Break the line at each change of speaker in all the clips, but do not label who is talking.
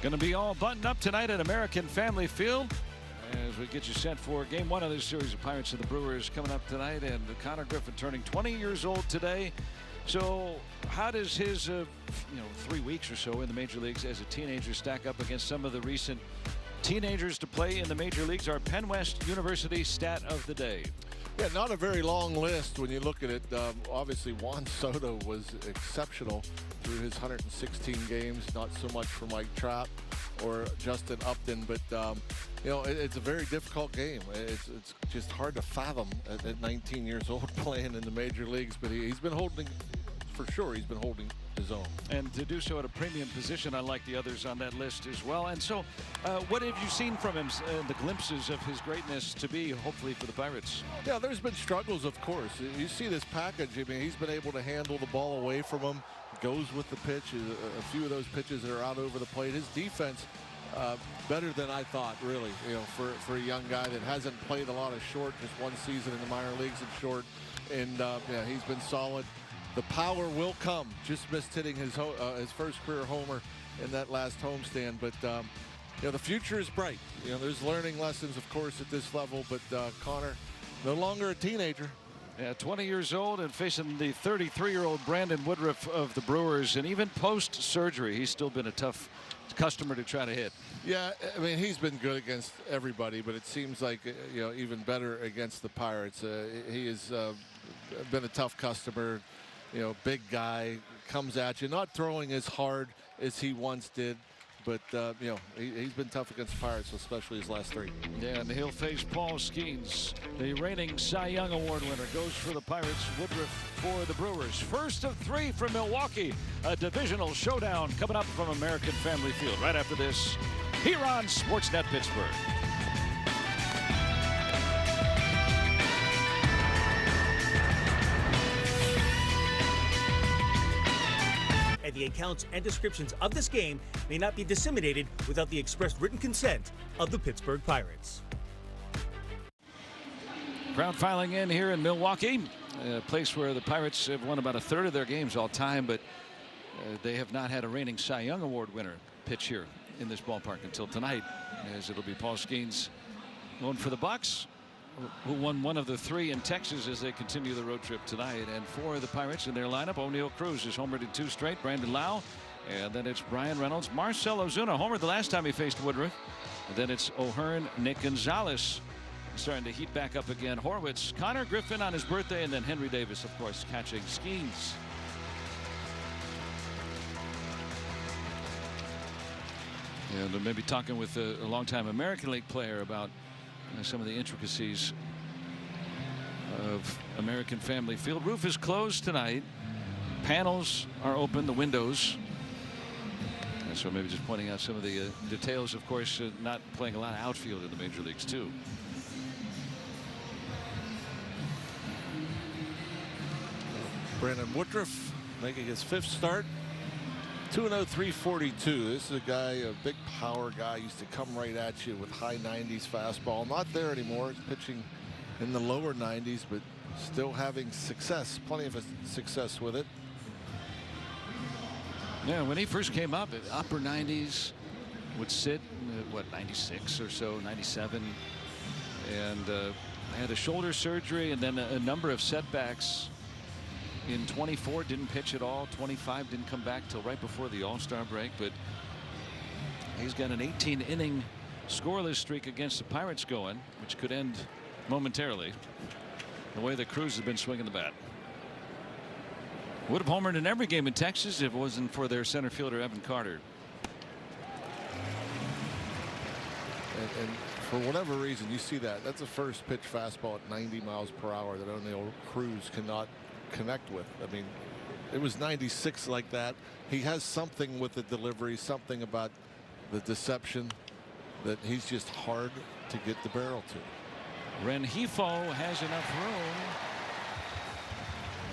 Going to be all buttoned up tonight at American Family Field as we get you set for game one of this series of Pirates and the Brewers coming up tonight. And Connor Griffin turning 20 years old today. So how does his 3 weeks or so in the major leagues as a teenager stack up against some of the recent teenagers to play in the major leagues? Our Penn West University stat of the day.
Yeah, not a very long list when you look at it. Obviously, Juan Soto was exceptional through his 116 games. Not so much for Mike Trout or Justin Upton, but it's a very difficult game. It's just hard to fathom at 19 years old playing in the major leagues. But he's been holding, for sure, he's been holding his own. And
to do so at a premium position, unlike the others on that list as well. And so, what have you seen from him, the glimpses of his greatness to be, hopefully, for the Pirates? Yeah, there's been struggles, of course. You see this package. I mean, he's been able to handle the ball away from him, goes with the pitch. A few of those pitches that are out over the plate. His defense, better than I thought, really, for a young guy that hasn't played a lot of short, just one season in the minor leagues in short. And, yeah, he's been solid. The power will come. Just missed hitting his first career homer in that last homestand. But, the future is bright. There's learning lessons, of course, at this level. But Connor, no longer a teenager. Yeah, 20 years old and facing the 33-year-old Brandon Woodruff of the Brewers. And even post-surgery, he's still been a tough customer to try to hit.
Yeah, I mean, he's been good against everybody, but it seems like, even better against the Pirates. He has been a tough customer. Big guy, comes at you, not throwing as hard as he once did, but he's been tough against Pirates, especially his last three.
Yeah, and he'll face Paul Skeens, the reigning Cy Young Award winner. Goes for the Pirates, Woodruff for the Brewers. First of three from Milwaukee, a divisional showdown coming up from American Family Field right after this here on Sportsnet Pittsburgh.
And the accounts and descriptions of this game may not be disseminated without the express written consent of the Pittsburgh Pirates.
Crowd filing in here in Milwaukee, a place where the Pirates have won about a third of their games all time, but they have not had a reigning Cy Young Award winner pitch here in this ballpark until tonight, as it'll be Paul Skeens going for the Bucks, who won one of the three in Texas as they continue the road trip tonight. And for the Pirates in their lineup, O'Neill Cruz has homered in 2 straight. Brandon Lau, and then it's Brian Reynolds. Marcell Ozuna homered the last time he faced Woodruff. And then it's O'Hearn, Nick Gonzalez starting to heat back up again. Horwitz, Connor Griffin on his birthday, and then Henry Davis, of course, catching Skeens. And maybe talking with a longtime American League player about some of the intricacies of American Family Field. Roof is closed tonight. Panels are open, the windows. And so maybe just pointing out some of the details. Of course, not playing a lot of outfield in the major leagues too.
Brandon Woodruff making his 5th start. 2-0, 342. This is a guy, a big power guy, used to come right at you with high 90s fastball. Not there anymore. He's pitching in the lower 90s, but still having success, plenty of success with it.
Yeah, when he first came up, upper 90s, would sit, 96 or so, 97. And had a shoulder surgery and then a number of setbacks. In 24, didn't pitch at all. 25 didn't come back till right before the All-Star break, but he's got an 18-inning scoreless streak against the Pirates going, which could end momentarily the way the Cruz has been swinging the bat. Would have homered in every game in Texas if it wasn't for their center fielder Evan Carter.
And for whatever reason, you see that's a first pitch fastball at 90 miles per hour that O'Neill Cruz cannot connect with. I mean, it was 96 like that. He has something with the delivery, something about the deception that he's just hard to get the barrel to.
Rengifo has enough room,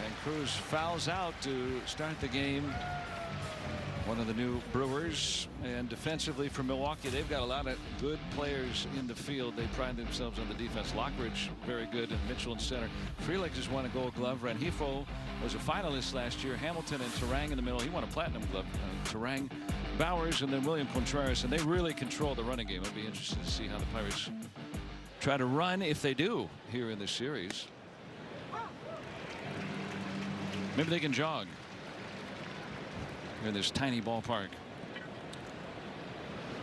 and Cruz fouls out to start the game one of the new Brewers, and defensively for Milwaukee, they've got a lot of good players in the field. They pride themselves on the defense. Lockridge, very good, and Mitchell in center. Frelick just won a Gold Glove. Rengifo was a finalist last year. Hamilton and Turang in the middle. He won a Platinum Glove. Turang, Bowers, and then William Contreras, and they really control the running game. I'll be interested to see how the Pirates try to run, if they do, here in this series. Maybe they can jog in this tiny ballpark.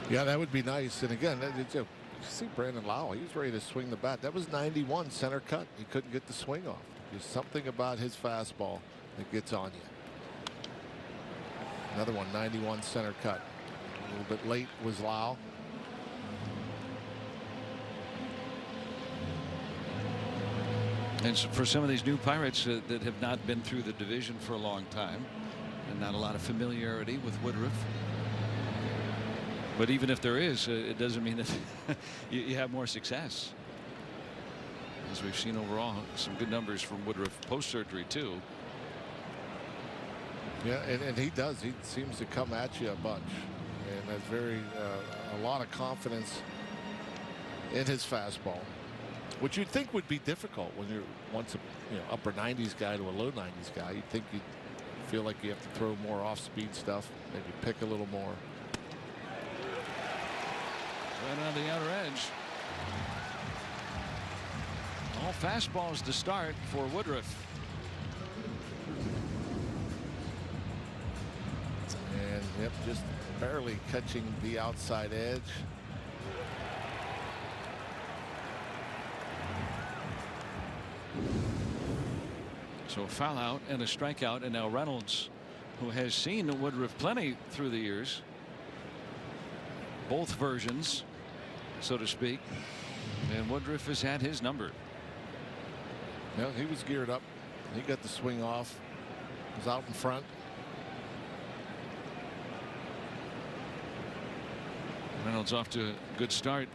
Yeah, that would be nice. And again, you see Brandon Lau, he was ready to swing the bat. That was 91 center cut. He couldn't get the swing off. There's something about his fastball that gets on you. Another one, 91 center cut. A little bit late was Lau.
And so for some of these new Pirates that have not been through the division for a long time, and not a lot of familiarity with Woodruff. But even if there is, it doesn't mean that you have more success. As we've seen overall, some good numbers from Woodruff post-surgery too.
Yeah, and he does. He seems to come at you a bunch, and that's very a lot of confidence in his fastball, which you'd think would be difficult when you're once a upper 90s guy to a low 90s guy. You'd think you'd feel like you have to throw more off-speed stuff, maybe pick a little more.
Right on the outer edge. All fastballs to start for Woodruff.
And yep, just barely catching the outside edge.
So a foul out and a strikeout, and now Reynolds, who has seen Woodruff plenty through the years, both versions, so to speak, and Woodruff has had his number.
Yeah, he was geared up. He got the swing off. Was out in front.
Reynolds off to a good start.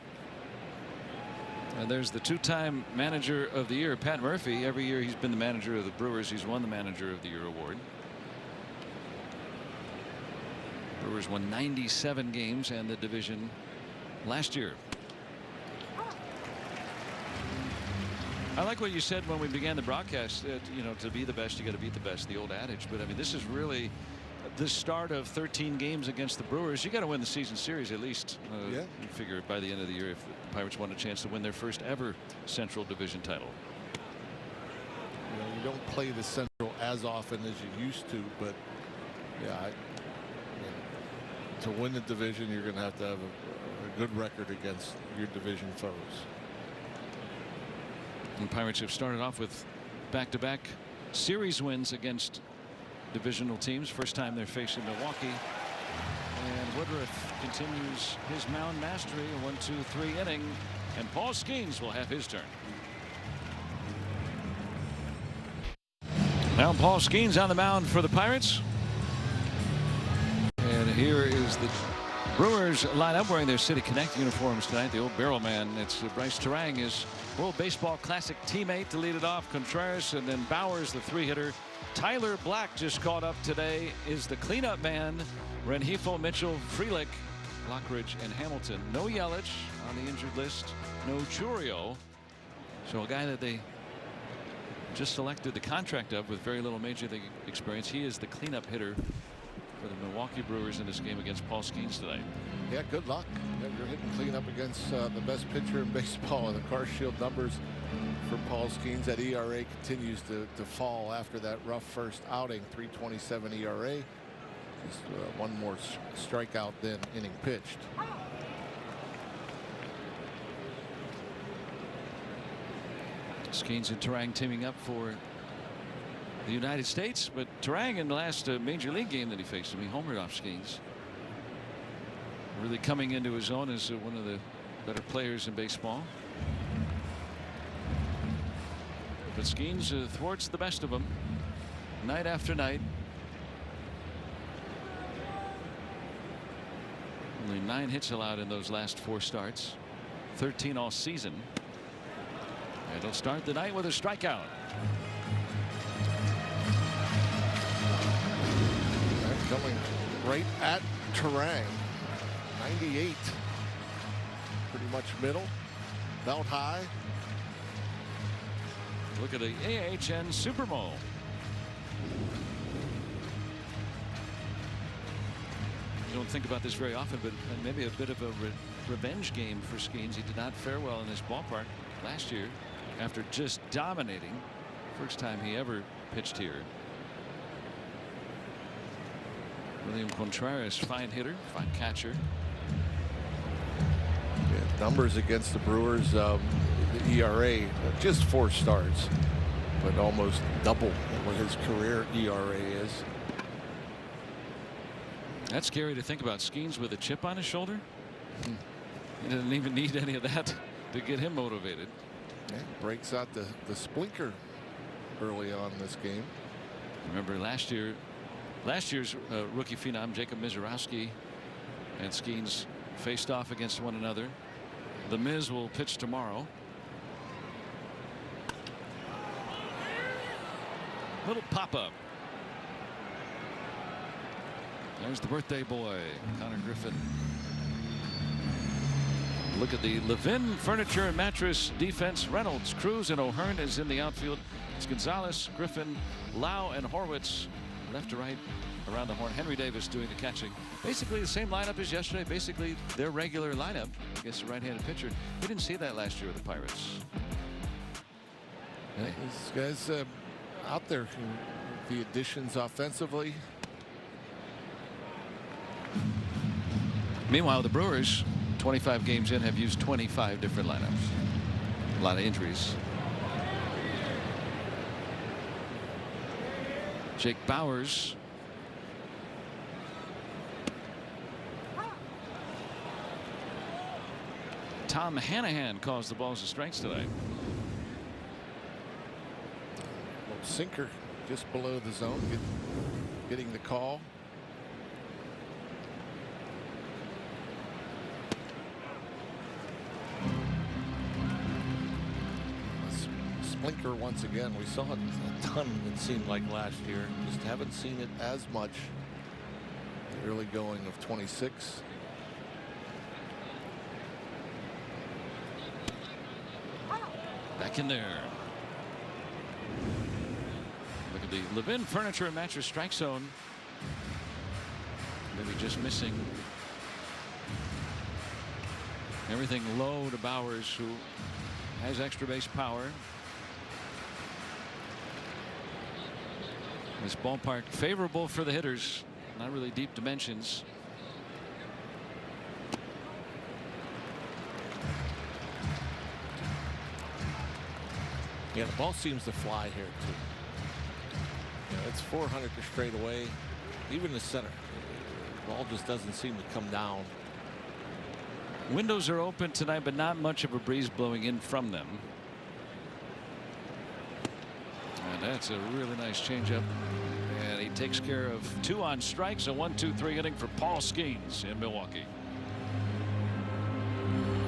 And there's the two-time manager of the year, Pat Murphy. Every year he's been the manager of the Brewers. He's won the manager of the year award. Brewers won 97 games and the division last year. I like what you said when we began the broadcast. To be the best, you got to beat the best, the old adage. But I mean, this is really the start of 13 games against the Brewers. You got to win the season series at least.
Yeah.
You figure by the end of the year, if the Pirates want a chance to win their first ever Central Division title.
You don't play the Central as often as you used to, but yeah, to win the division, you're going to have a good record against your division foes.
And Pirates have started off with back-to-back series wins against divisional teams. First time they're facing Milwaukee. And Woodruff continues his mound mastery. A 1-2-3 inning. And Paul Skeens will have his turn. Now Paul Skeens on the mound for the Pirates. And here is the Brewers line up wearing their City Connect uniforms tonight. The old barrel man. It's Bryce Turang, his World Baseball Classic teammate, to lead it off. Contreras, and then Bowers, the three-hitter. Tyler Black just caught up today, is the cleanup man. Rengifo, Mitchell, Frelick, Lockridge, and Hamilton. No Yelich on the injured list. No Churio. So a guy that they just selected the contract of with very little major league experience. He is the cleanup hitter for the Milwaukee Brewers in this game against Paul Skeens today.
Yeah, good luck. You're hitting cleanup against the best pitcher in baseball. And the Car Shield numbers for Paul Skeens. That ERA continues to fall after that rough first outing. 3.27 ERA. Just one more strikeout than inning pitched.
Skeens and Turang teaming up for the United States, but Turang in the last major league game that he faced him, he homered off Skeens. Really coming into his own as one of the better players in baseball. But Skeens thwarts the best of them night after night. Only 9 hits allowed in those last 4 starts. 13 all season. And he'll start the night with a strikeout.
Coming right at Terang. 98. Pretty much middle. Belt high.
Look at the AHN Super Bowl. You don't think about this very often, but maybe a bit of a revenge game for Skeens. He did not fare well in this ballpark last year after just dominating. First time he ever pitched here. William Contreras, fine hitter, fine catcher.
Yeah, numbers against the Brewers, the ERA, just 4 starts, but almost double what his career ERA is.
That's scary to think about. Skeens with a chip on his shoulder. He doesn't even need any of that to get him motivated.
Yeah, breaks out the splinker early on in this game.
Remember last year's rookie phenom Jacob Mizorowski and Skeens faced off against one another. The Miz will pitch tomorrow. Little pop-up. There's the birthday boy, Connor Griffin. Look at the Levin Furniture and Mattress defense. Reynolds, Cruz, and O'Hearn is in the outfield. It's Gonzalez, Griffin, Lau, and Horwitz left to right around the horn. Henry Davis doing the catching. Basically the same lineup as yesterday. Basically their regular lineup against the right-handed pitcher. We didn't see that last year with the Pirates.
Yeah, these guys out there, the additions offensively.
Meanwhile, the Brewers, 25 games in, have used 25 different lineups. A lot of injuries. Jake Bauers. Tom Hanahan calls the balls and strikes tonight.
Sinker just below the zone, getting the call. Splinker once again. We saw it a ton, it seemed like, last year. Just haven't seen it as much. The early going of 26.
Back in there. Look at the Levin Furniture and Mattress strike zone. Maybe just missing everything low to Bauers, who has extra base power. This ballpark favorable for the hitters. Not really deep dimensions.
Yeah, the ball seems to fly here too. Yeah, it's 400 to straight away. Even the center. The ball just doesn't seem to come down.
Windows are open tonight, but not much of a breeze blowing in from them. And that's a really nice changeup. And he takes care of 2 on strikes. A 1-2-3 inning for Paul Skeens in Milwaukee.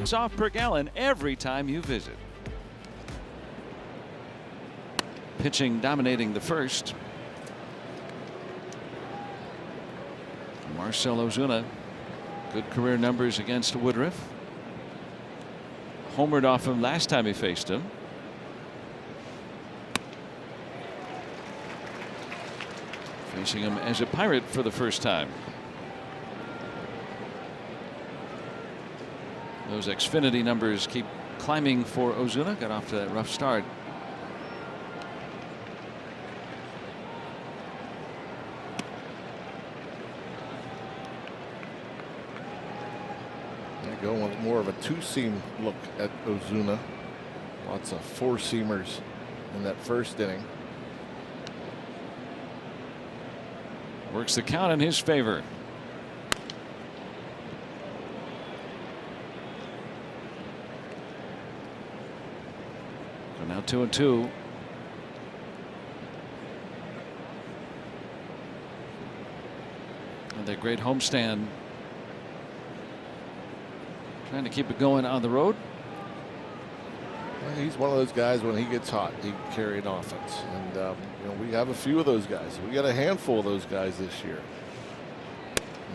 Soft per gallon every time you visit. Pitching dominating the first. Marcell Ozuna. Good career numbers against Woodruff. Homered off him last time he faced him. Facing him as a Pirate for the first time. Those Xfinity numbers keep climbing for Ozuna. Got off to that rough start.
Going with more of a 2-seam look at Ozuna. Lots of 4-seamers in that first inning.
Works the count in his favor. So now 2-2. And their great homestand. Trying to keep it going on the road.
Well, he's one of those guys, when he gets hot, he can carry an offense. And, you know, we have a few of those guys. We got a handful of those guys this year.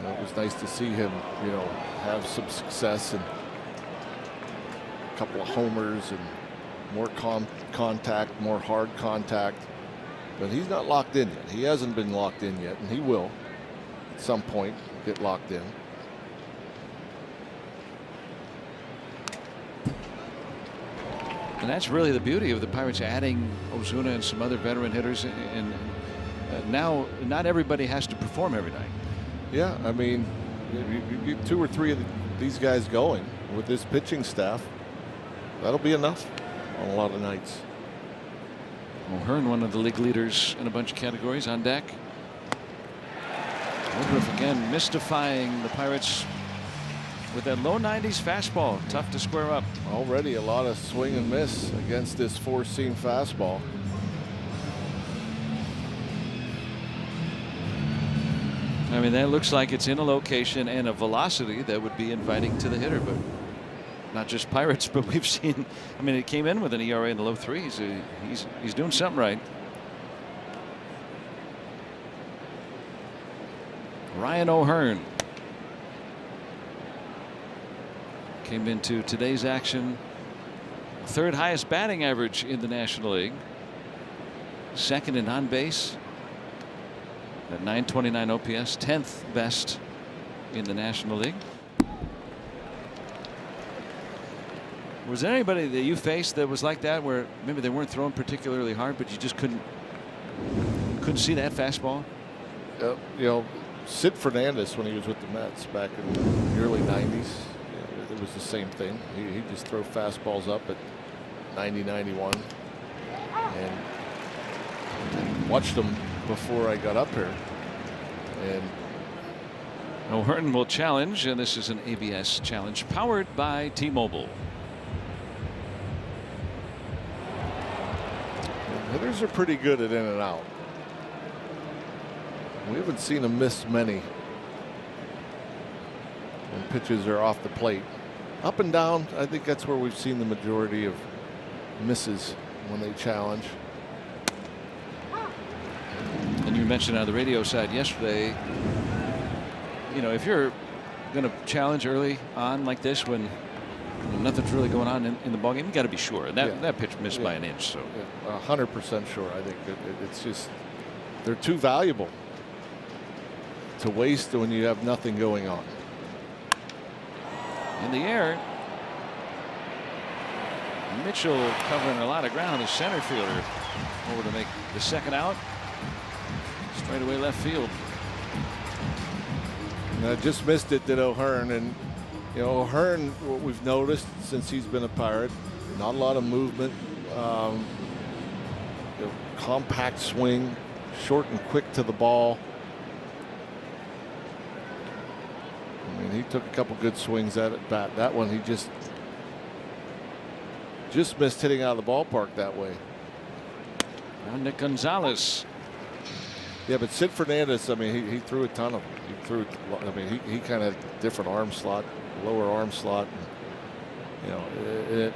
It was nice to see him, have some success and a couple of homers and more contact, more hard contact. But he's not locked in yet. He hasn't been locked in yet, and he will at some point get locked in.
And that's really the beauty of the Pirates adding Ozuna and some other veteran hitters. And now not everybody has to perform every night.
Yeah, I mean, you get 2 or 3 of these guys going with this pitching staff. That'll be enough on a lot of nights.
O'Hearn, one of the league leaders in a bunch of categories, on deck. Woodruff again mystifying the Pirates with that low 90s fastball. Tough to square up.
Already a lot of swing and miss against this 4-seam fastball.
I mean, that looks like it's in a location and a velocity that would be inviting to the hitter, but not just Pirates, but we've seen. I mean, it came in with an ERA in the low 3s. He's doing something right. Ryan O'Hearn came into today's action, 3rd highest batting average in the National League, 2nd in on base at 929 OPS, 10th best in the National League. Was there anybody that you faced that was like that, where maybe they weren't throwing particularly hard, but you just couldn't see that fastball?
Sid Fernandez, when he was with the Mets back in the early 90s, it was the same thing. He just throw fastballs up at 90, 91, and watched them before I got up here. And
O'Hearn will challenge, and this is an ABS challenge powered by T-Mobile.
Hitters are pretty good at in and out. We haven't seen them miss many when pitches are off the plate. Up and down, I think that's where we've seen the majority of misses when they challenge.
And you mentioned on the radio side yesterday, if you're going to challenge early on like this when nothing's really going on in the ballgame, you got to be sure. That pitch missed by an inch. So
100% sure. I think it's just they're too valuable to waste when you have nothing going on.
In the air, Mitchell covering a lot of ground. The center fielder over to make the second out. Straight away left field.
Just missed it, did O'Hearn. And O'Hearn, what we've noticed since he's been a Pirate, not a lot of movement, compact swing, short and quick to the ball. I mean, he took a couple good swings at it. That one, he just missed hitting out of the ballpark that way.
And Nick Gonzalez.
Yeah, but Sid Fernandez, I mean, he threw a ton of them. He threw, I mean, he kind of had different arm slot, lower arm slot. And,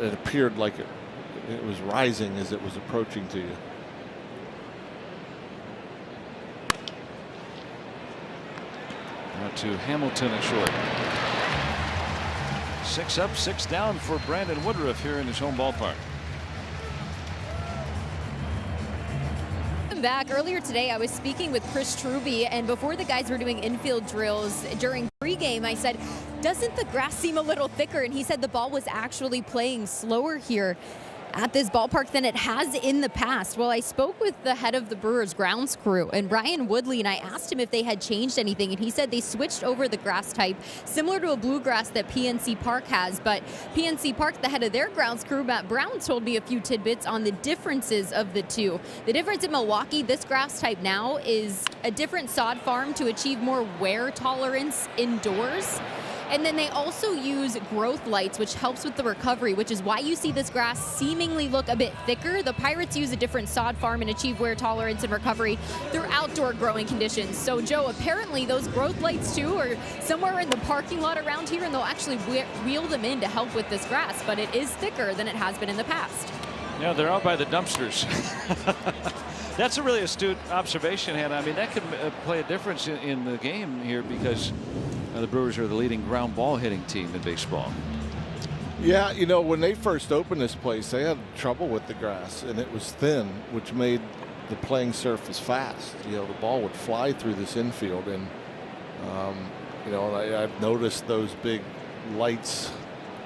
it appeared like it was rising as it was approaching to you.
Out to Hamilton at short. 6 up, 6 down for Brandon Woodruff here in his home ballpark.
Back earlier today, I was speaking with Chris Truby, and before the guys were doing infield drills during pregame, I said, doesn't the grass seem a little thicker? And he said the ball was actually playing slower here at this ballpark than it has in the past. Well, I spoke with the head of the Brewers grounds crew, and Ryan Woodley, and I asked him if they had changed anything, and he said they switched over the grass type, similar to a bluegrass that PNC Park has. But PNC Park, the head of their grounds crew, Matt Brown, told me a few tidbits on the differences of the two. The difference in Milwaukee, this grass type now is a different sod farm to achieve more wear tolerance indoors. And then they also use growth lights, which helps with the recovery, which is why you see this grass seemingly look a bit thicker. The Pirates use a different sod farm and achieve wear tolerance and recovery through outdoor growing conditions. So, Joe, apparently those growth lights, too, are somewhere in the parking lot around here, and they'll actually wheel them in to help with this grass. But it is thicker than it has been in the past.
Yeah, they're out by the dumpsters. That's a really astute observation, Hannah. I mean, that could play a difference in the game here because the Brewers are the leading ground ball hitting team in baseball.
Yeah, you know, when they first opened this place, they had trouble with the grass, and it was thin, which made the playing surface fast. You know, the ball would fly through this infield, and you know, I've noticed those big lights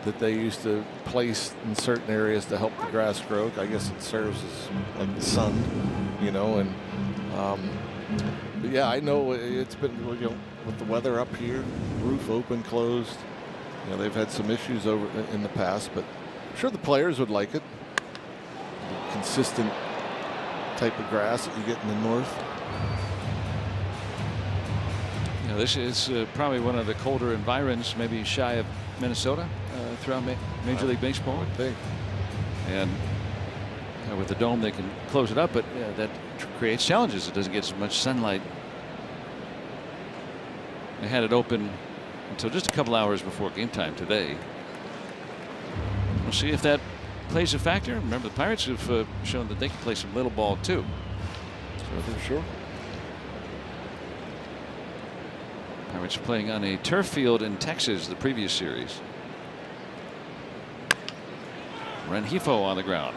that they used to place in certain areas to help the grass grow. I guess it serves as like the sun, you know. And but yeah, I know it's been, you know, with the weather up here, roof open, closed. You know, they've had some issues over in the past, but I'm sure the players would like it. The consistent type of grass that you get in the north.
You know, this is probably one of the colder environs, maybe shy of Minnesota, throughout Major League Baseball.
I would think.
And with the dome, they can close it up, but that creates challenges. It doesn't get as much sunlight. They had it open until just a couple hours before game time today. We'll see if that plays a factor. Remember, the Pirates have shown that they can play some little ball too.
So for sure.
Pirates playing on a turf field in Texas the previous series. Rengifo on the ground.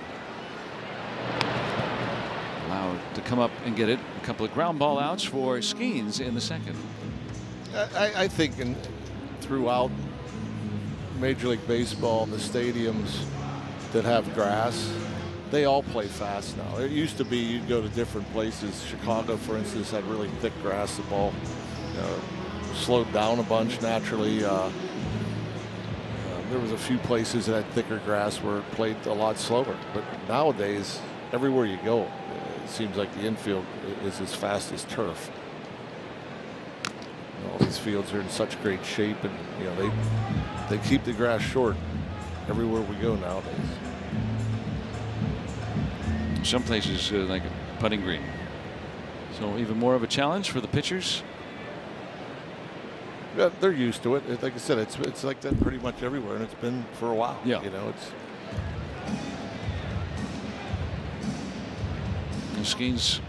Allowed to come up and get it. A couple of ground ball outs for Skeens in the second.
I think throughout Major League Baseball, the stadiums that have grass, they all play fast now. It used to be you'd go to different places. Chicago, for instance, had really thick grass. The ball slowed down a bunch naturally. There was a few places that had thicker grass where it played a lot slower. But nowadays, everywhere you go, it seems like the infield is as fast as turf. All these fields are in such great shape, and you know they keep the grass short everywhere we go nowadays.
Some places like a putting green. So even more of a challenge for the pitchers.
Yeah, they're used to it. Like I said, it's like that pretty much everywhere, and it's been for a while.
Yeah.
You know, it's.
And Skeens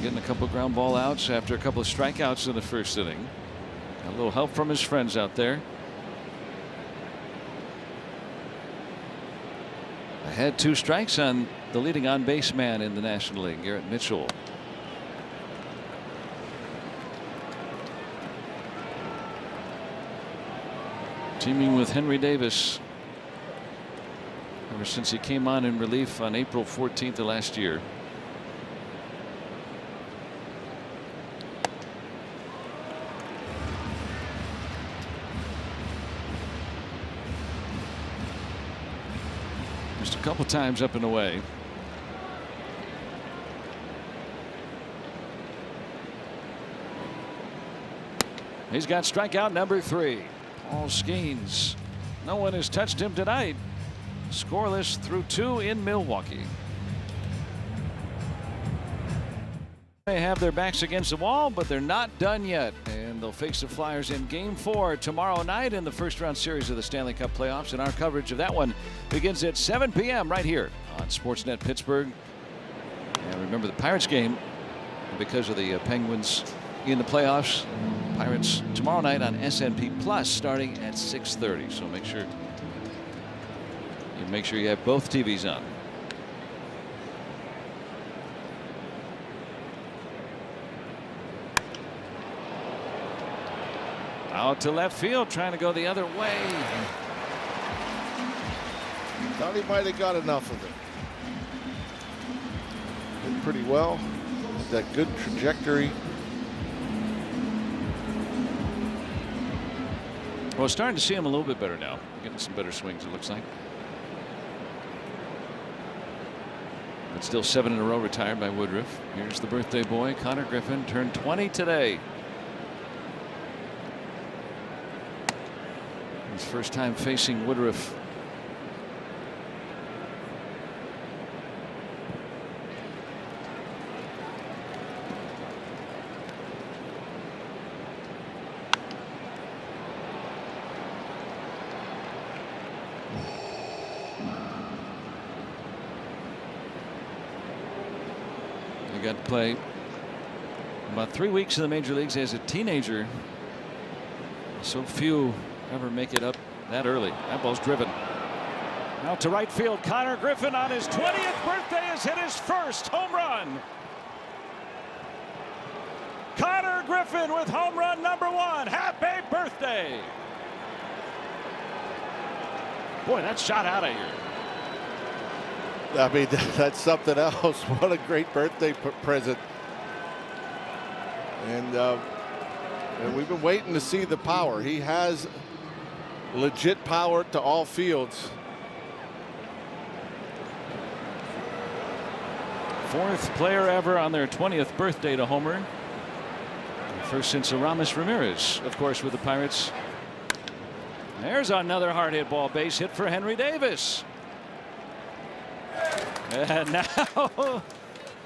getting a couple of ground ball outs after a couple of strikeouts in the first inning. Got a little help from his friends out there. Had 2 strikes on the leading on base man in the National League, Garrett Mitchell. Teaming with Henry Davis ever since he came on in relief on April 14th of last year. Just a couple times up and away. He's got strikeout number 3. Paul Skeens. No one has touched him tonight. Scoreless through 2 in Milwaukee. They have their backs against the wall, but they're not done yet. And they'll face the Flyers in Game 4 tomorrow night in the first-round series of the Stanley Cup playoffs. And our coverage of that one begins at 7 p.m. right here on Sportsnet Pittsburgh. And remember the Pirates game, because of the Penguins in the playoffs. Pirates tomorrow night on S&P Plus starting at 6:30. So make sure you have both TVs on. Out to left field, trying to go the other way.
Thought he might have got enough of it. Did pretty well. That good trajectory.
Well, starting to see him a little bit better now. Getting some better swings, it looks like. But still 7 in a row retired by Woodruff. Here's the birthday boy, Connor Griffin, turned 20 today. His first time facing Woodruff. He got to play about 3 weeks in the major leagues as a teenager. So few ever make it up that early. That ball's driven. Now to right field, Connor Griffin on his 20th birthday has hit his first home run. Connor Griffin with home run number 1. Happy birthday. Boy, that shot out of here.
I mean, that's something else. What a great birthday present. And we've been waiting to see the power. He has legit power to all fields.
4th player ever on their 20th birthday to homer. First since Aramis Ramirez, of course, with the Pirates. There's another hard hit ball, base hit for Henry Davis. And now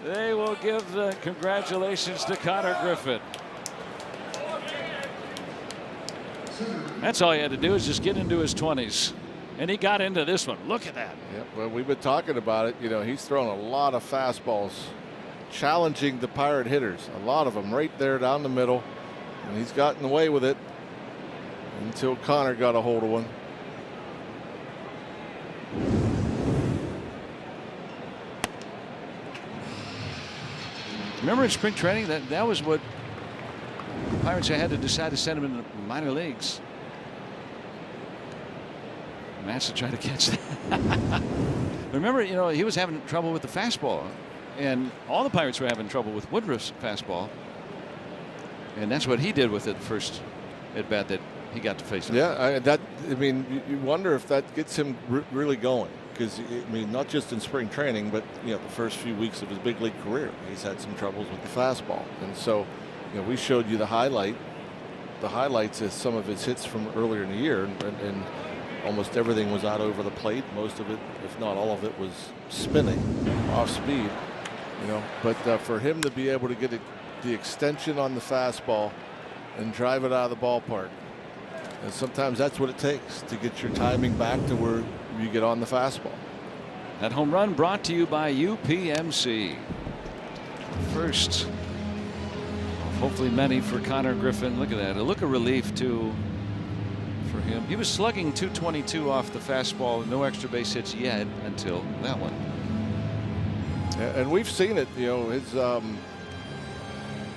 they will give the congratulations to Connor Griffin. That's all he had to do, is just get into his 20s. And he got into this one. Look at that.
Yep, well, we've been talking about it. You know, he's thrown a lot of fastballs, challenging the Pirate hitters. A lot of them right there down the middle. And he's gotten away with it until Connor got a hold of one.
Remember in spring training, that was what the Pirates had to decide to send him in the minor leagues. Matz to try to catch that. Remember, you know, he was having trouble with the fastball, and all the Pirates were having trouble with Woodruff's fastball, and that's what he did with it first at bat that he got to face.
Yeah, I mean, you wonder if that gets him really going, because I mean, not just in spring training, but you know, the first few weeks of his big league career, he's had some troubles with the fastball, and so you know, we showed you the highlights as some of his hits from earlier in the year, and almost everything was out over the plate. Most of it, if not all of it, was spinning off speed. You know, but for him to be able to get the extension on the fastball and drive it out of the ballpark, and sometimes that's what it takes to get your timing back to where you get on the fastball.
That home run brought to you by UPMC. First, hopefully many for Connor Griffin. Look at that. A look of relief too for him. He was slugging .222 off the fastball. No extra base hits yet until that one.
And we've seen it, you know, his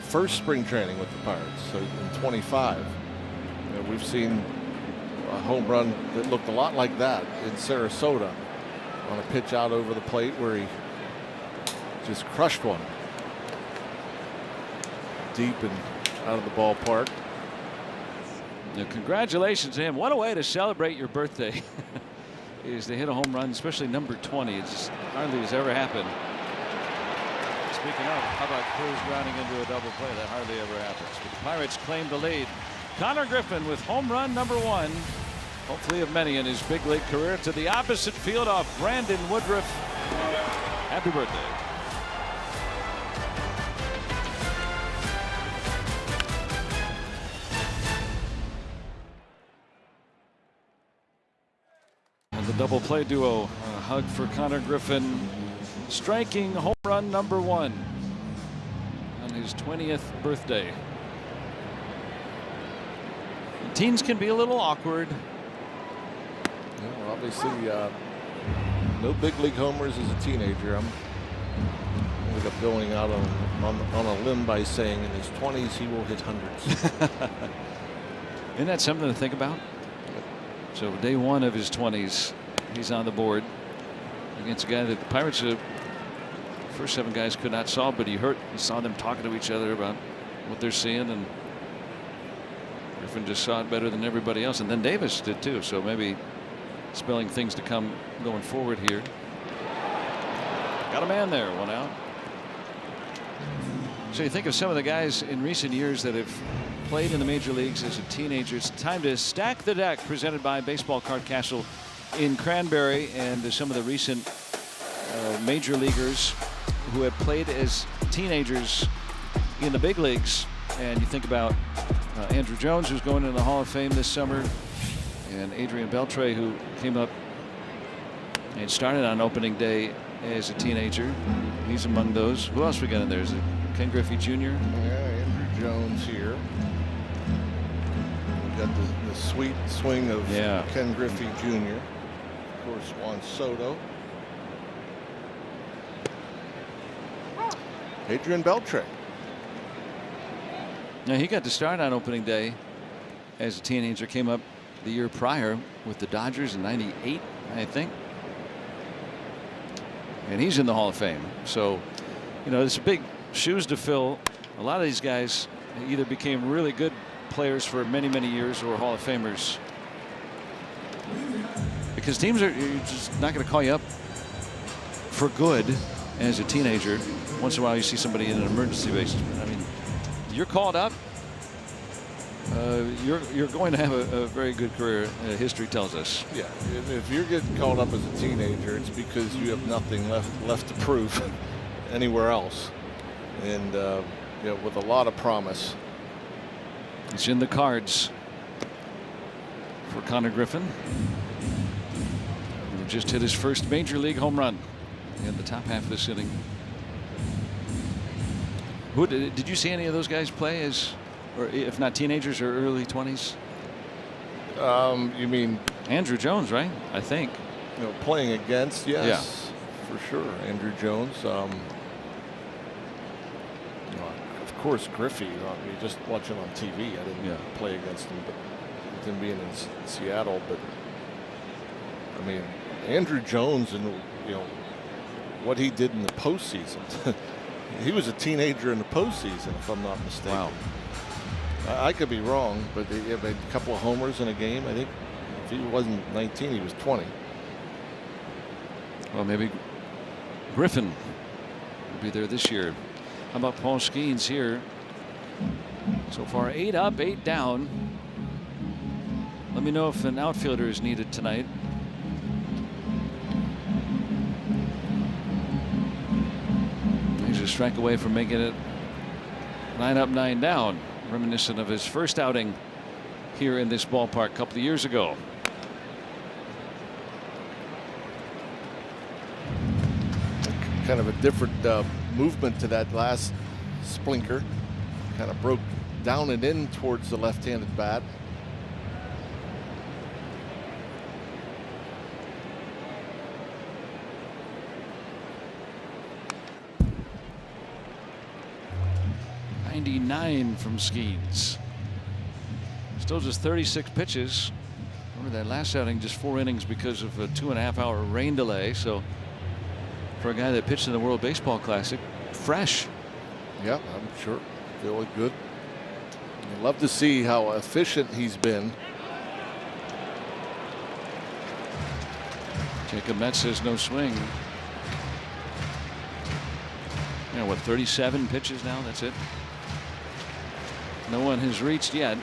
first spring training with the Pirates. So in 25, you know, we've seen a home run that looked a lot like that in Sarasota on a pitch out over the plate where he just crushed one deep and out of the ballpark.
Now, congratulations to him. What a way to celebrate your birthday is to hit a home run, especially number 20. It's hardly has ever happened. Speaking of, how about Cruz grounding into a double play? That hardly ever happens. But the Pirates claim the lead. Connor Griffin with home run number 1, hopefully of many in his big league career, to the opposite field off Brandon Woodruff. Happy birthday. And the double play duo, a hug for Connor Griffin, striking home run number 1 on his 20th birthday. Teens can be a little awkward.
Well, obviously, no big league homers as a teenager. I'm ended up going out on a limb by saying in his 20s he will hit hundreds.
Isn't that something to think about? So day 1 of his 20s, he's on the board against a guy that the Pirates, first 7 guys could not solve, but he saw them talking to each other about what they're seeing, and Griffin just saw it better than everybody else, and then Davis did too. So maybe spelling things to come going forward here. Got a man there, 1 out. So you think of some of the guys in recent years that have played in the major leagues as a teenager. It's time to stack the deck, presented by Baseball Card Castle in Cranberry, and some of the recent major leaguers who have played as teenagers in the big leagues. And you think about Andrew Jones, who's going into the Hall of Fame this summer, and Adrian Beltre, who came up and started on opening day as a teenager. He's among those. Who else we got in there? Is it Ken Griffey Jr.?
Yeah, Andrew Jones here. We got the sweet swing of Ken Griffey Jr. Of course, Juan Soto. Adrian Beltre.
Now he got to start on opening day as a teenager. Came up the year prior with the Dodgers in '98, I think. And he's in the Hall of Fame. So, you know, it's big shoes to fill. A lot of these guys either became really good players for many, many years or Hall of Famers. Because teams are just not going to call you up for good as a teenager. Once in a while you see somebody in an emergency basis. I mean, you're called up, you're going to have a very good career, history tells us.
Yeah, if you're getting called up as a teenager, it's because you have nothing left to prove anywhere else, and you know, with a lot of promise.
It's in the cards for Connor Griffin, who just hit his first major league home run in the top half of this inning. Who did you see any of those guys play as, or if not teenagers or early 20s?
You mean
Andrew Jones, right? I think.
You know, playing against, yes,
yeah,
for sure. Andrew Jones. You know, of course, Griffey. Just watching on TV, I didn't play against him, but with him being in Seattle. But I mean, Andrew Jones and you know what he did in the postseason. He was a teenager in the postseason, if I'm not mistaken.
Wow.
I could be wrong, but he had a couple of homers in a game. I think if he wasn't 19, he was 20.
Well, maybe Griffin will be there this year. How about Paul Skeens here? So far, 8 up, 8 down. Let me know if an outfielder is needed tonight. He's a strike away from making it 9 up, 9 down. Reminiscent of his first outing here in this ballpark a couple of years ago.
Kind of a different movement to that last splinker. Kind of broke down and in towards the left-handed bat.
.99 from Skeens. Still just 36 pitches. Remember that last outing, just 4 innings because of a 2.5-hour rain delay. So for a guy that pitched in the World Baseball Classic, fresh.
Yeah, I'm sure. Feeling good. I'd love to see how efficient he's been.
Jacob Metz says no swing. You know what, 37 pitches now? That's it. No one has reached yet.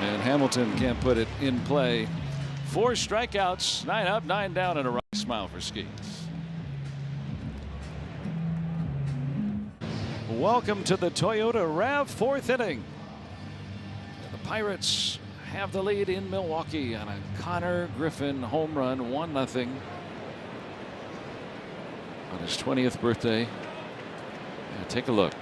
And Hamilton can't put it in play. 4 strikeouts, 9 up, 9 down, and a right smile for Skeens. Welcome to the Toyota Rav 4th inning. And the Pirates have the lead in Milwaukee on a Connor Griffin home run, 1-0. On his 20th birthday. Yeah, take a look.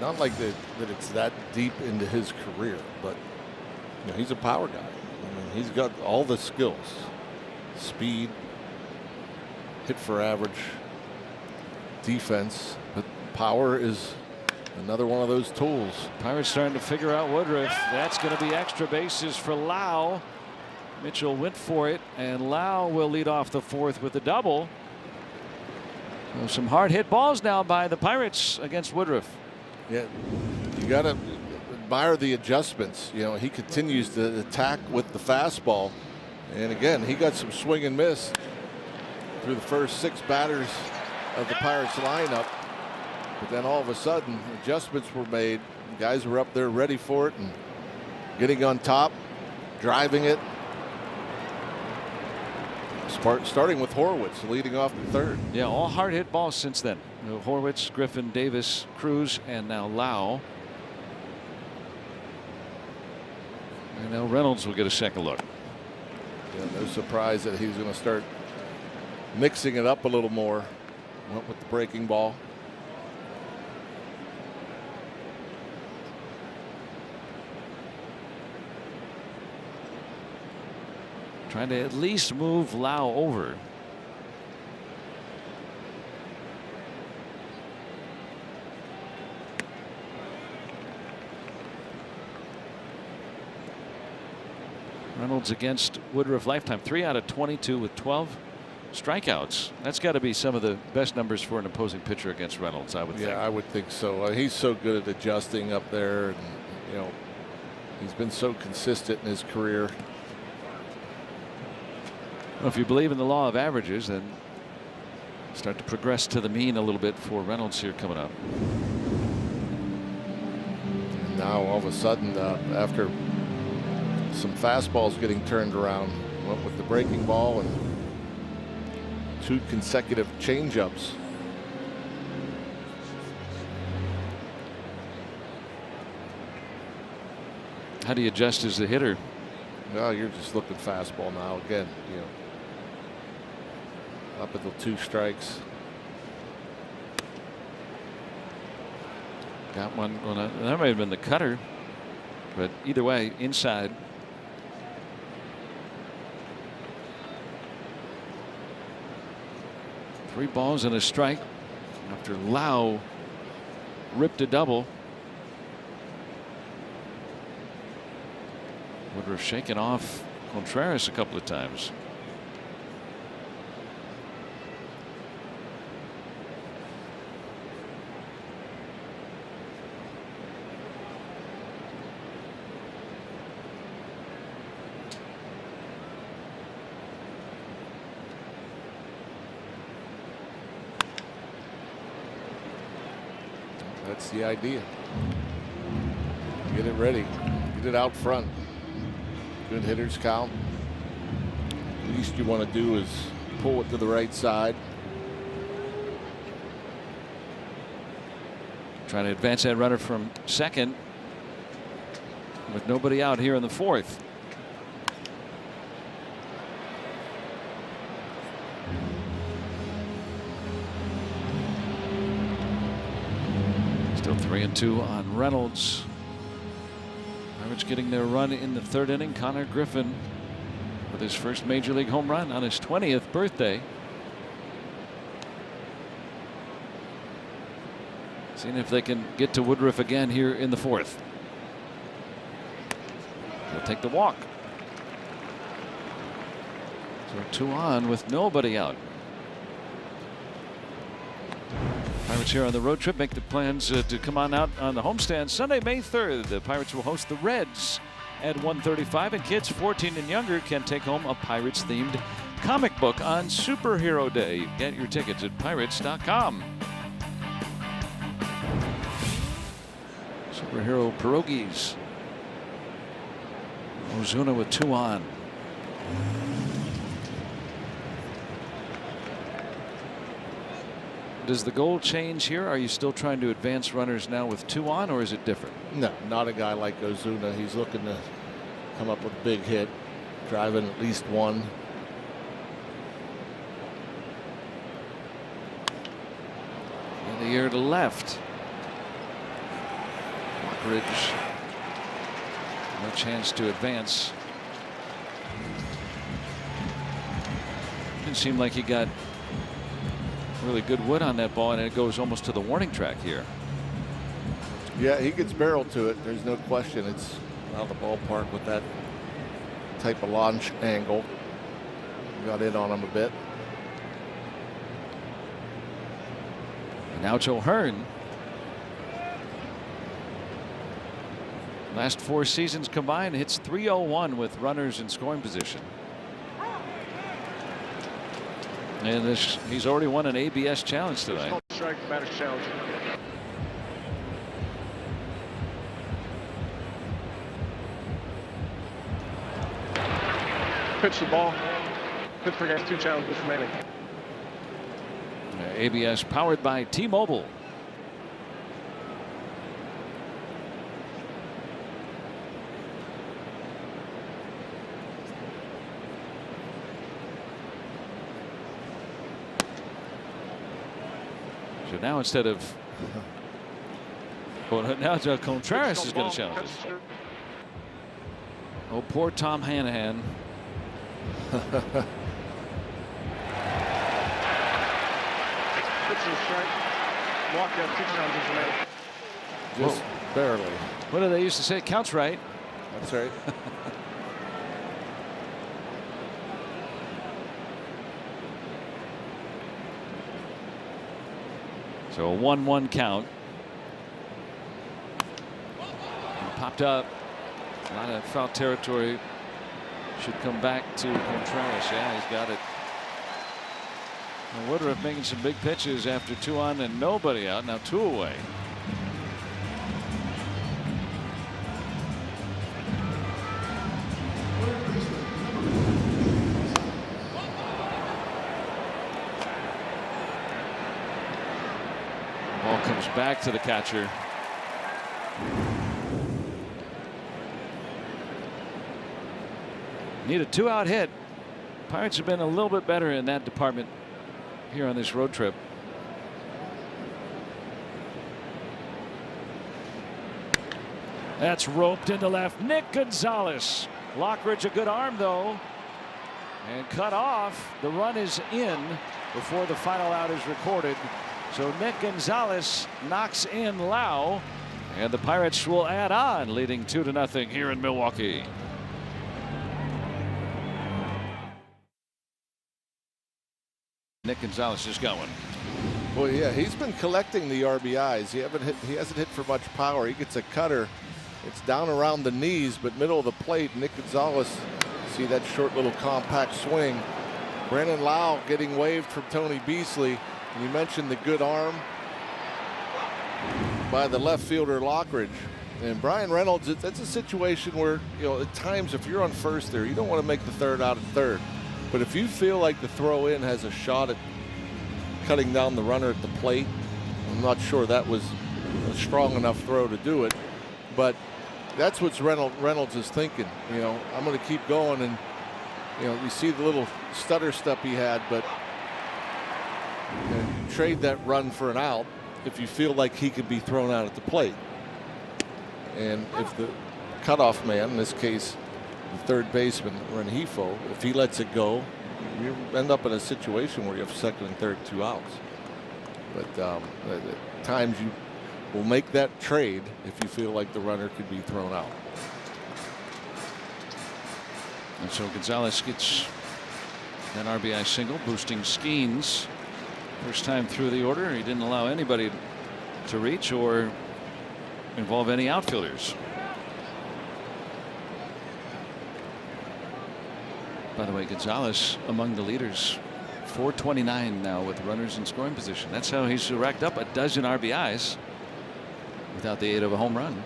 Not like that it's that deep into his career, but you know, he's a power guy. I mean, he's got all the skills, speed, hit for average, defense, but power is another one of those tools.
Pirates starting to figure out Woodruff. That's going to be extra bases for Lau. Mitchell went for it, and Lau will lead off the 4th with a double. So some hard hit balls now by the Pirates against Woodruff.
Yeah, you got to admire the adjustments. You know, he continues to attack with the fastball, and again, he got some swing and miss through the first 6 batters of the Pirates lineup. But then all of a sudden, adjustments were made. Guys were up there ready for it and getting on top, driving it. starting with Horwitz leading off the third.
Yeah, all hard hit balls since then. Horwitz, Griffin, Davis, Cruz, and now Lau. And now Reynolds will get a second look.
Yeah, no surprise that he's going to start mixing it up a little more. Went with the breaking ball.
Trying to at least move Lau over. Reynolds against Woodruff lifetime 3 out of 22 with 12 strikeouts. That's got to be some of the best numbers for an opposing pitcher against Reynolds, I would think.
Yeah, I would think so. He's so good at adjusting up there, and he's been so consistent in his career.
Well, if you believe in the law of averages, then start to progress to the mean a little bit for Reynolds here coming up.
And now all of a sudden, after some fastballs getting turned around, went with the breaking ball and 2 consecutive changeups.
How do you adjust as the hitter?
Well, you're just looking fastball now again. Up at the 2 strikes.
Got one. Well, that might have been the cutter, but either way, inside. Three balls and a strike after Lau ripped a double. Woodruff shaking off Contreras a couple of times.
That's the idea. Get it ready. Get it out front. Good hitters count. Least you want to do is pull it to the right side.
Trying to advance that runner from second with nobody out here in the 4th. Still 3-2 on Reynolds. Pirates getting their run in the 3rd inning. Connor Griffin with his first major league home run on his 20th birthday. Seeing if they can get to Woodruff again here in the 4th. He'll take the walk. So 2 on with nobody out. Pirates here on the road trip make the plans to come on out on the homestand Sunday, May 3rd. The Pirates will host the Reds at 1:35, and kids 14 and younger can take home a Pirates-themed comic book on Superhero Day. Get your tickets at pirates.com. Superhero pierogies. Ozuna with 2 on. Does the goal change here? Are you still trying to advance runners now with 2 on, or is it different?
No, not a guy like Ozuna. He's looking to come up with a big hit, driving at least 1.
In the air to left. Lockridge. No chance to advance. Didn't seem like he got really good wood on that ball, and it goes almost to the warning track here.
Yeah, he gets barreled to it. There's no question. It's out of the ballpark with that type of launch angle. Got in on him a bit.
Now to O'Hearn. Last 4 seasons combined hits .301 with runners in scoring position. And he's already won an ABS challenge tonight.
Strike, batter challenge. Pitch the ball. Pittsburgh has 2 challenges remaining.
ABS powered by T-Mobile. So now instead of, well, now Contreras is going to challenge. Oh, poor Tom Hanahan.
Walk has 2 challenges remaining.
Just barely.
What do they used to say? Counts right.
That's right.
So a 1-1 count. Popped up. A lot of foul territory. Should come back to Contreras. Yeah, he's got it. And Woodruff making some big pitches after 2 on and nobody out. Now 2 away. Ball comes back to the catcher. Need a 2-out hit. Pirates have been a little bit better in that department here on this road trip. That's roped into left. Nick Gonzalez. Lockridge, a good arm though, and cut off. The run is in before the final out is recorded. So Nick Gonzalez knocks in Lau, and the Pirates will add on, leading 2-0 here in Milwaukee. Nick Gonzalez is going.
Well, yeah, he's been collecting the RBIs. He hasn't hit for much power. He gets a cutter. It's down around the knees, but middle of the plate. Nick Gonzalez, see that short little compact swing. Brandon Lau getting waved from Tony Beasley. And you mentioned the good arm by the left fielder Lockridge. And Brian Reynolds, that's a situation where, you know, at times if you're on first there, you don't want to make the third out at third. But if you feel like the throw in has a shot at cutting down the runner at the plate, I'm not sure that was a strong enough throw to do it. But that's what Reynolds is thinking. You know, I'm going to keep going. And, you know, you see the little stutter step he had, but trade that run for an out if you feel like he could be thrown out at the plate. And if the cutoff man, in this case the third baseman Rengifo, if he lets it go, you end up in a situation where you have second and third 2 outs. But at times you will make that trade if you feel like the runner could be thrown out.
And so Gonzalez gets an RBI single, boosting Skeens. First time through the order, he didn't allow anybody to reach or involve any outfielders. By the way, Gonzalez among the leaders, 429 now with runners in scoring position. That's how he's racked up a dozen RBIs without the aid of a home run.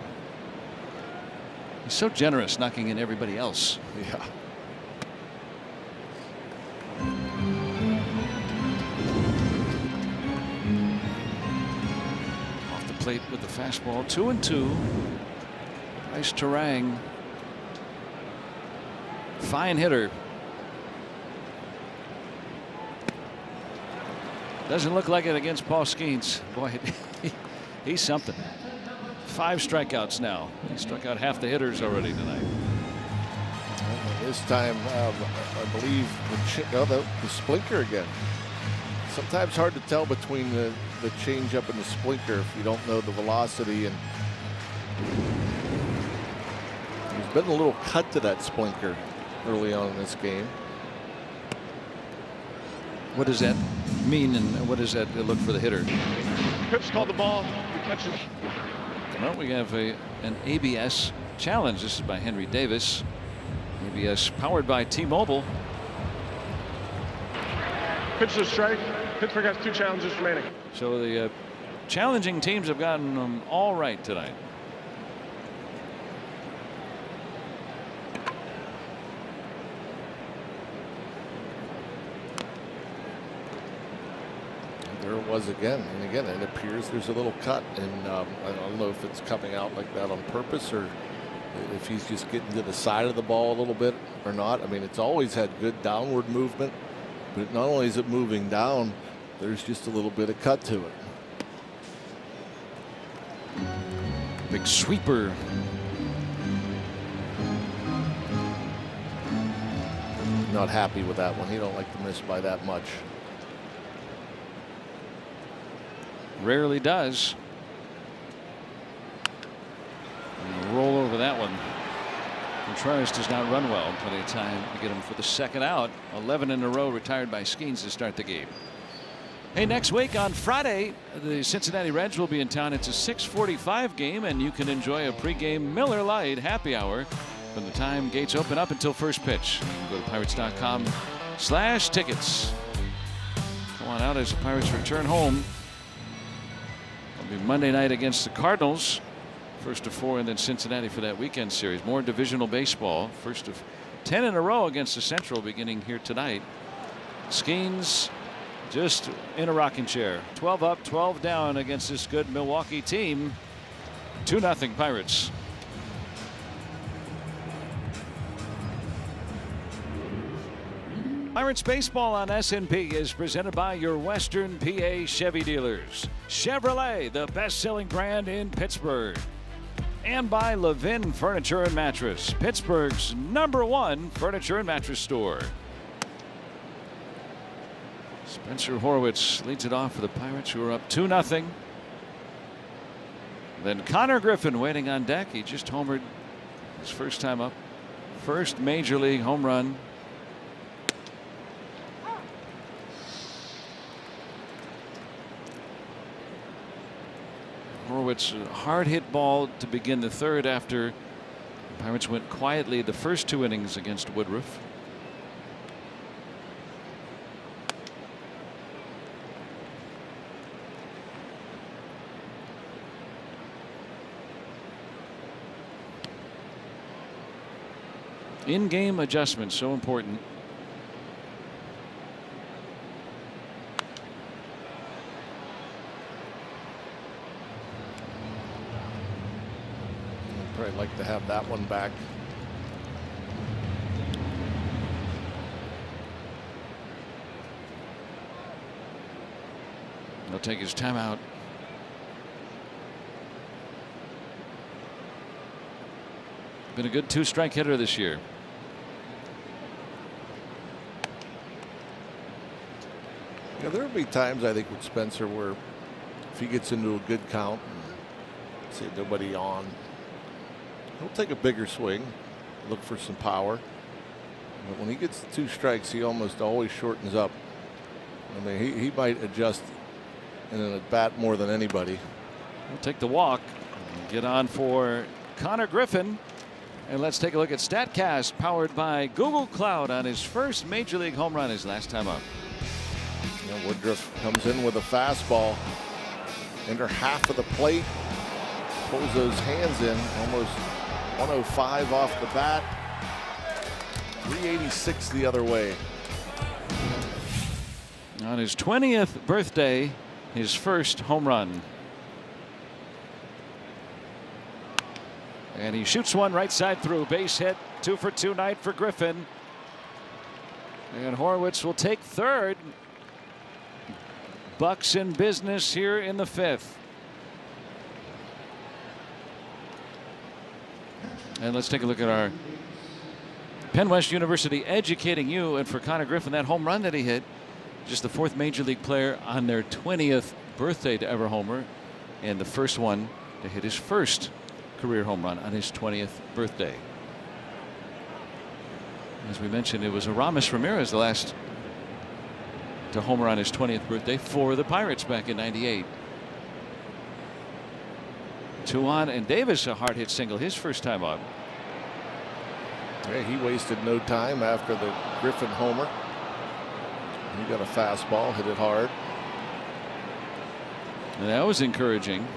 He's so generous knocking in everybody else.
Yeah.
Plate with the fastball, 2-2. Nice Terang. Fine hitter. Doesn't look like it against Paul Skeens. Boy, he's something. 5 strikeouts now. He struck out half the hitters already tonight.
This time, I believe the splinter again. Sometimes hard to tell between the changeup and the splinter if you don't know the velocity. And there's been a little cut to that splinter early on in this game.
What does that mean, and what does that look for the hitter?
Pitch called the ball. He catches.
Well, we have an ABS challenge. This is by Henry Davis. ABS powered by T-Mobile.
Pitch to strike. Pittsburgh has 2 challenges remaining.
So the challenging teams have gotten them all right tonight.
There it was again, and again it appears there's a little cut, and I don't know if it's coming out like that on purpose or if he's just getting to the side of the ball a little bit or not. I mean, it's always had good downward movement, but not only is it moving down, there's just a little bit of cut to it.
Big sweeper.
Not happy with that one. He don't like to miss by that much.
Rarely does. And roll over that one. Contreras does not run well. Plenty of time to get him for the second out. 11 in a row retired by Skeens to start the game. Hey, next week on Friday, the Cincinnati Reds will be in town. It's a 6:45 game, and you can enjoy a pregame Miller Lite happy hour from the time gates open up until first pitch. Go to Pirates.com/tickets. Come on out as the Pirates return home. It'll be Monday night against the Cardinals. First of 4, and then Cincinnati for that weekend series. More divisional baseball. First of 10 in a row against the Central beginning here tonight. Skeens just in a rocking chair. 12 up, 12 down against this good Milwaukee team. 2-0 Pirates. Pirates baseball on S&P is presented by your Western PA Chevy dealers. Chevrolet, the best-selling brand in Pittsburgh. And by Levin Furniture and Mattress, Pittsburgh's #1 furniture and mattress store. Spencer Horwitz leads it off for the Pirates, who are up 2-0. Then Connor Griffin waiting on deck. He just homered his first time up. First major league home run. Horwitz, a hard hit ball to begin the third after the Pirates went quietly the first 2 innings against Woodruff. In-game adjustments so important.
I'd like to have that one back.
He'll take his timeout. Been a good 2-strike hitter this year.
Yeah, there will be times I think with Spencer where if he gets into a good count and see nobody on, he'll take a bigger swing, look for some power. But when he gets the 2 strikes, he almost always shortens up. I mean, he might adjust in an at bat more than anybody.
He'll take the walk and get on for Connor Griffin. And let's take a look at StatCast, powered by Google Cloud, on his first major league home run his last time up.
You know, Woodruff comes in with a fastball under half of the plate, pulls those hands in, almost 105 off the bat, 386 the other way.
On his 20th birthday, his first home run. And he shoots one right side through. Base hit. 2 for 2 night for Griffin. And Horwitz will take third. Bucks in business here in the 5th. And let's take a look at our Penn West University educating you. And for Connor Griffin, that home run that he hit, just the 4th major league player on their 20th birthday to ever homer, and the first one to hit his first career home run on his 20th birthday. As we mentioned, it was Aramis Ramirez the last to homer on his 20th birthday for the Pirates back in '98. 2 on, and Davis a hard hit single his first time up.
Yeah, he wasted no time after the Griffin homer. He got a fastball, hit it hard.
And that was encouraging.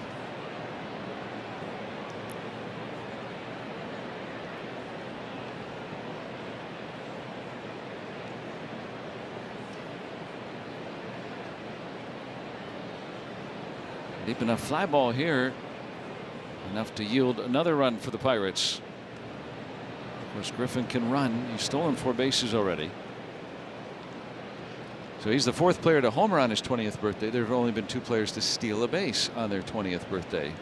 Deep enough fly ball here. Enough to yield another run for the Pirates. Of course, Griffin can run. He's stolen 4 bases already. So he's the 4th player to homer on his 20th birthday. There have only been 2 players to steal a base on their 20th birthday.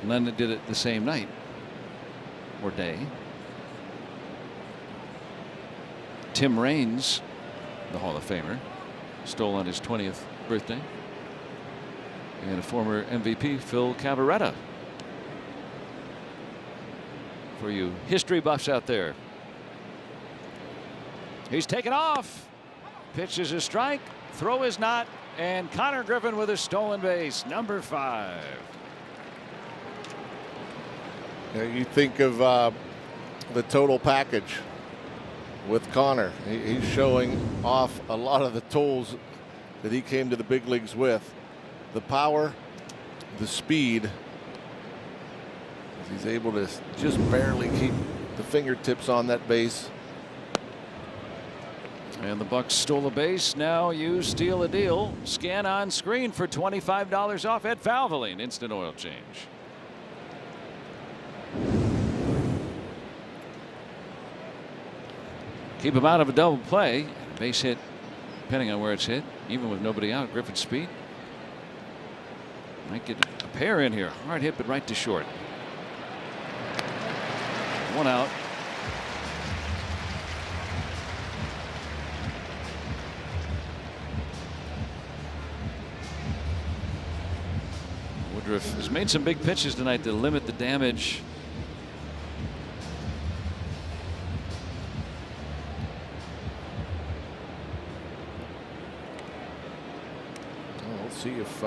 None that did it the same night or day. Tim Raines, the Hall of Famer, stole on his 20th birthday. And a former MVP, Phil Cavarretta. For you history buffs out there. He's taken off. Pitch is a strike. Throw is not. And Connor Griffin with a stolen base, number 5.
You think of the total package with Connor. He's showing off a lot of the tools that he came to the big leagues with. The power, the speed. He's able to just barely keep the fingertips on that base.
And the Bucks stole a base. Now you steal a deal. Scan on screen for $25 off at Valvoline Instant Oil Change. Keep him out of a double play. Base hit, depending on where it's hit, even with nobody out. Griffin's speed might get a pair in here. Hard hit, but right to short. 1 out. Woodruff has made some big pitches tonight to limit the damage.
Well, we'll see if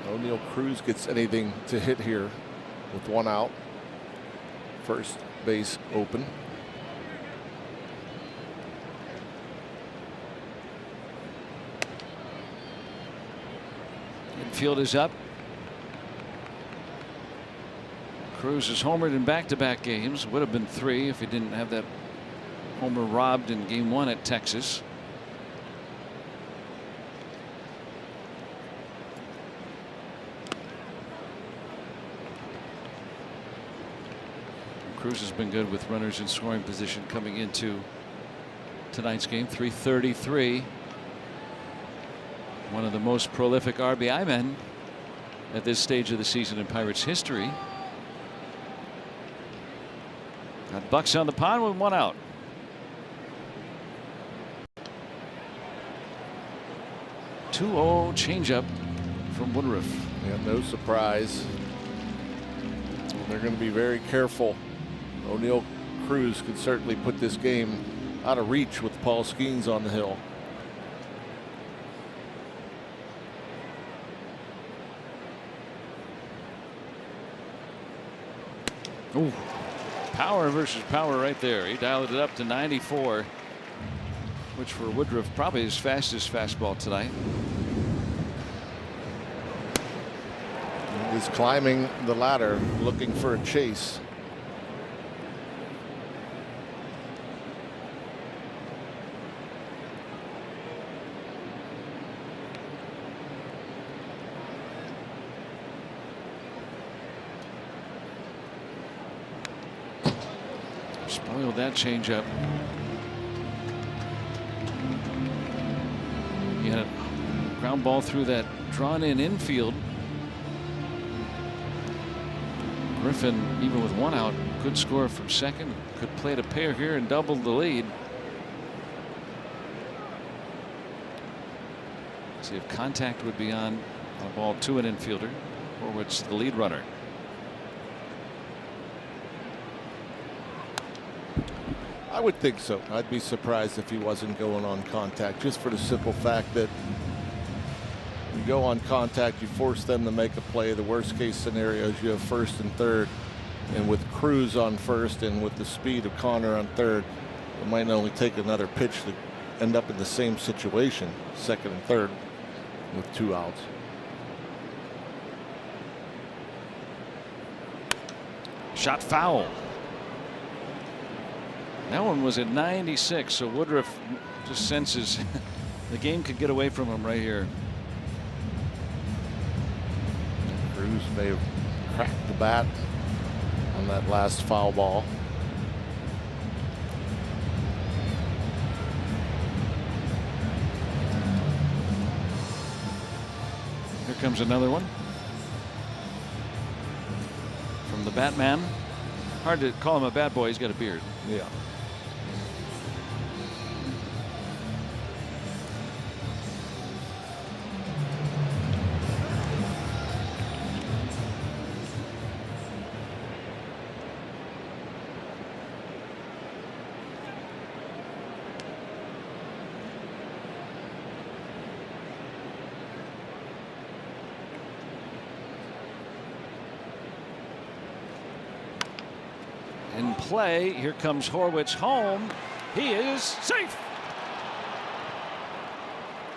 O'Neill Cruz gets anything to hit here with 1 out. First base open.
Infield is up. Cruz has homered in back-to-back games. Would have been 3 if he didn't have that homer robbed in game 1 at Texas. Cruz has been good with runners in scoring position coming into tonight's game. 333. One of the most prolific RBI men at this stage of the season in Pirates history. Got Bucks on the pond with 1 out. .2-0 changeup from Woodruff.
Yeah, no surprise. They're going to be very careful. O'Neill Cruz could certainly put this game out of reach with Paul Skeens on the hill.
Ooh. Power versus power right there. He dialed it up to 94, which for Woodruff probably his fastest fastball tonight.
He's climbing the ladder looking for a chase.
Spoiled that changeup. He had a ground ball through that drawn-in infield. Griffin, even with 1 out, could score from second. Could play a pair here and double the lead. See if contact would be on a ball to an infielder, or which the lead runner.
I would think so. I'd be surprised if he wasn't going on contact, just for the simple fact that you go on contact, you force them to make a play. The worst case scenario is you have first and third, and with Cruz on first and with the speed of Connor on third, it might only take another pitch to end up in the same situation, second and third, with 2 outs.
Shot foul. That one was at 96, so Woodruff just senses the game could get away from him right here.
Cruz may have cracked the bat on that last foul ball.
Here comes another one from the Batman. Hard to call him a bad boy. He's got a beard.
Yeah.
In play, here comes Horwitz home. He is safe.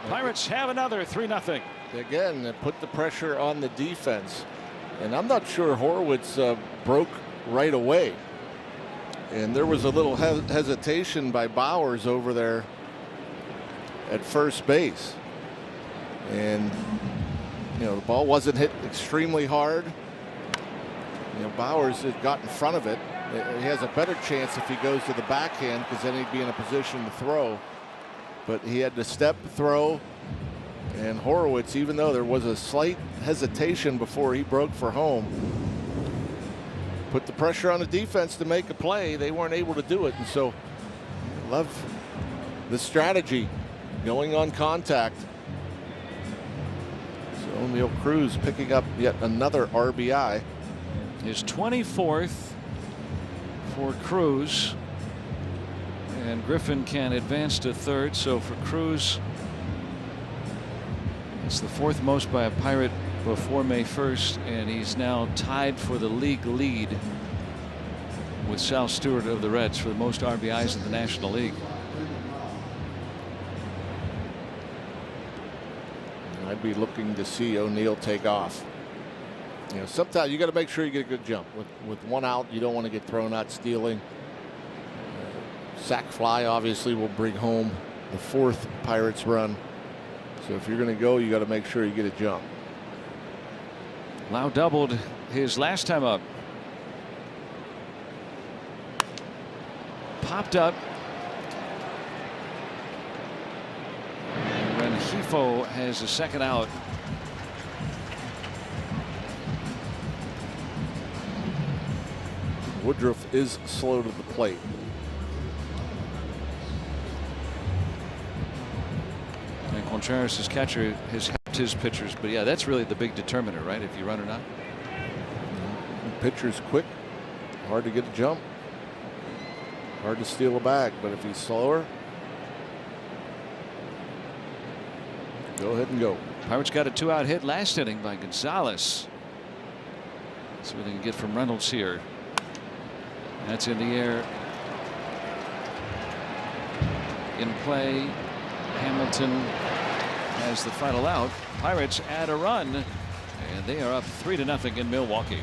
Pirates have another 3-0.
Again, they put the pressure on the defense. And I'm not sure Horwitz broke right away. And there was a little hesitation by Bowers over there at first base. And, you know, the ball wasn't hit extremely hard. You know, Bowers had got in front of it. He has a better chance if he goes to the backhand, because then he'd be in a position to throw. But he had to step throw. And Horwitz, even though there was a slight hesitation before he broke for home, put the pressure on the defense to make a play. They weren't able to do it. And so, love the strategy, going on contact. So O'Neill Cruz picking up yet another RBI.
His 24th for Cruz. And Griffin can advance to third. So for Cruz, it's the fourth most by a Pirate before May 1st. And he's now tied for the league lead with Sal Stewart of the Reds for the most RBIs in the National League.
And I'd be looking to see O'Neill take off. You know, sometimes you got to make sure you get a good jump. With one out, you don't want to get thrown out stealing. Sac fly obviously will bring home the fourth Pirates run. So if you're going to go, you got to make sure you get a jump.
Lau doubled his last time up. Popped up. And Rengifo has a second out.
Woodruff is slow to the plate.
And Contreras, his catcher, has helped his pitchers. But yeah, that's really the big determiner, right? If you run or not.
Pitcher's quick, hard to get a jump, hard to steal a bag. But if he's slower, go ahead and go.
Pirates got a 2-out hit last inning by Gonzalez. See what they can get from Reynolds here. That's in the air. In play, Hamilton has the final out. Pirates add a run, and they are up 3-0 in Milwaukee.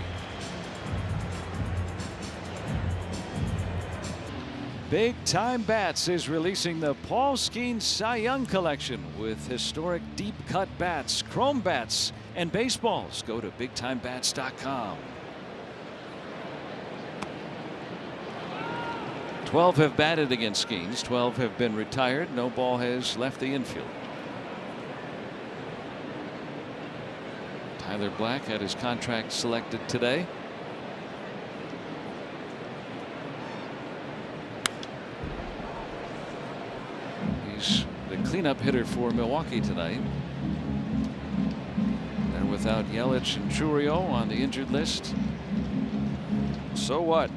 Big Time Bats is releasing the Paul Skeens Cy Young collection with historic deep cut bats, chrome bats, and baseballs. Go to BigTimeBats.com. 12 have batted against Skeens. 12 have been retired. No ball has left the infield. Tyler Black had his contract selected today. He's the cleanup hitter for Milwaukee tonight. They're without Yelich and Churio on the injured list. So what?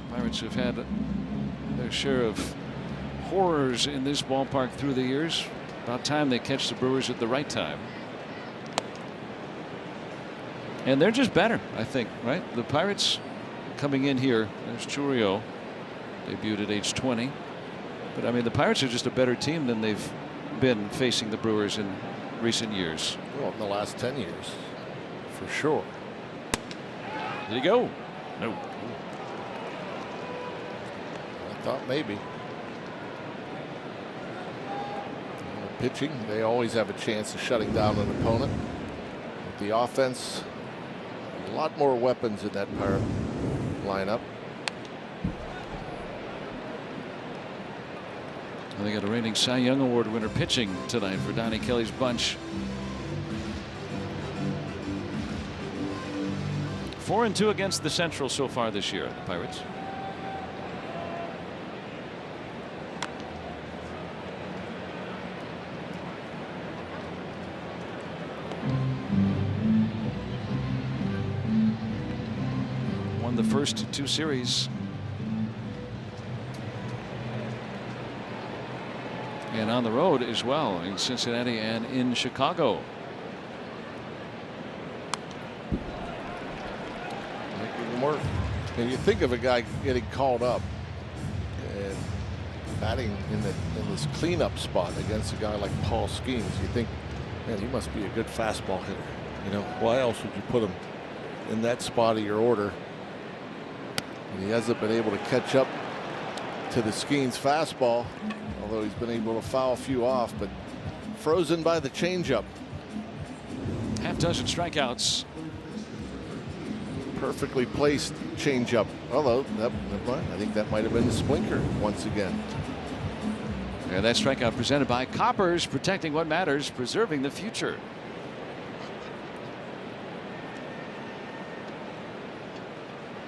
Pirates have had their share of horrors in this ballpark through the years. About time they catch the Brewers at the right time. And they're just better, I think, right? The Pirates coming in here. There's Churio, debuted at age 20. But I mean, the Pirates are just a better team than they've been facing the Brewers in recent years.
Well, in the last 10 years, for sure.
Did he go? No.
I thought maybe. Pitching, they always have a chance of shutting down an opponent. But the offense A lot more weapons in that Pirate lineup.
And they got a reigning Cy Young Award winner pitching tonight for Donnie Kelly's bunch. 4-2 against the Central so far this year, the Pirates. Won the first 2 series. And on the road as well in Cincinnati and in Chicago.
Work. And you think of a guy getting called up and batting in this cleanup spot against a guy like Paul Skeens. You think, man, he must be a good fastball hitter. You know, why else would you put him in that spot of your order? And he hasn't been able to catch up to the Skeens fastball, although he's been able to foul a few off, but frozen by the changeup.
Half dozen strikeouts.
Perfectly placed changeup. Although I think that might have been the Splinker once again.
And that strikeout presented by Coppers, protecting what matters, preserving the future.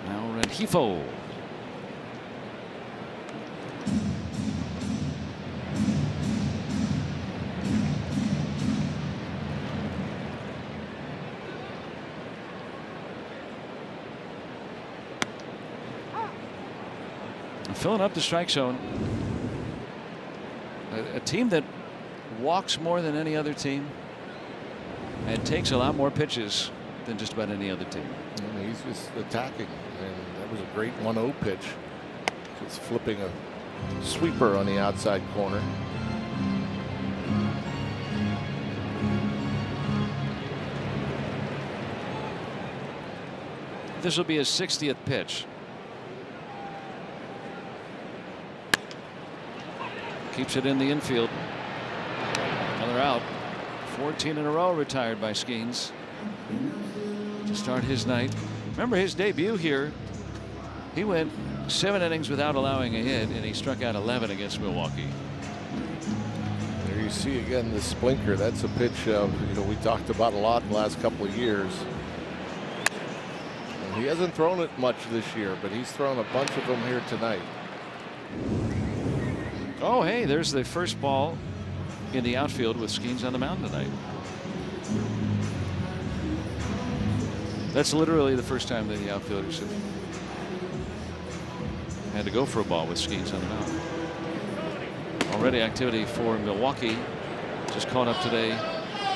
Now Rengifo. Filling up the strike zone. A team that walks more than any other team and takes a lot more pitches than just about any other team.
And he's just attacking, and that was a great 1-0 pitch. Just flipping a sweeper on the outside corner.
This will be his 60th pitch. Keeps it in the infield. Another out. 14 in a row retired by Skeens to start his night. Remember his debut here. He went 7 innings without allowing a hit, and he struck out 11 against Milwaukee.
There you see again the Splinker. That's a pitch we talked about a lot in the last couple of years. And he hasn't thrown it much this year, but he's thrown a bunch of them here tonight.
Oh, hey, there's the first ball in the outfield with Skeens on the mound tonight. That's literally the first time that the outfielders have had to go for a ball with Skeens on the mound. Already activity for Milwaukee. Just caught up today,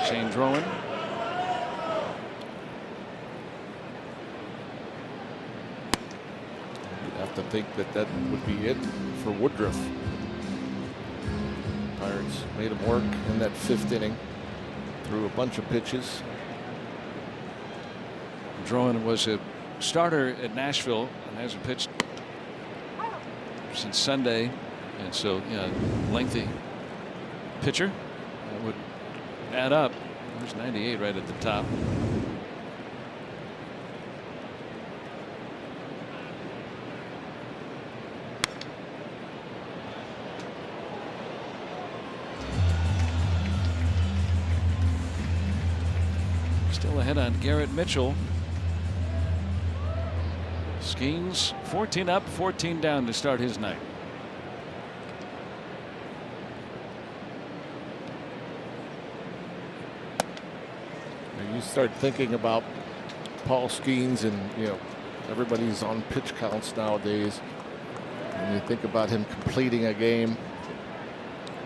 Shane Drowan.
You'd have to think that would be it for Woodruff. Pirates made him work in that 5th inning. Threw a bunch of pitches.
Drowan was a starter at Nashville and hasn't pitched since Sunday, and so lengthy pitcher. That would add up. There's 98 right at the top. Still ahead on Garrett Mitchell. Skeens 14 up, 14 down to start his night.
And you start thinking about Paul Skeens, and everybody's on pitch counts nowadays. And you think about him completing a game,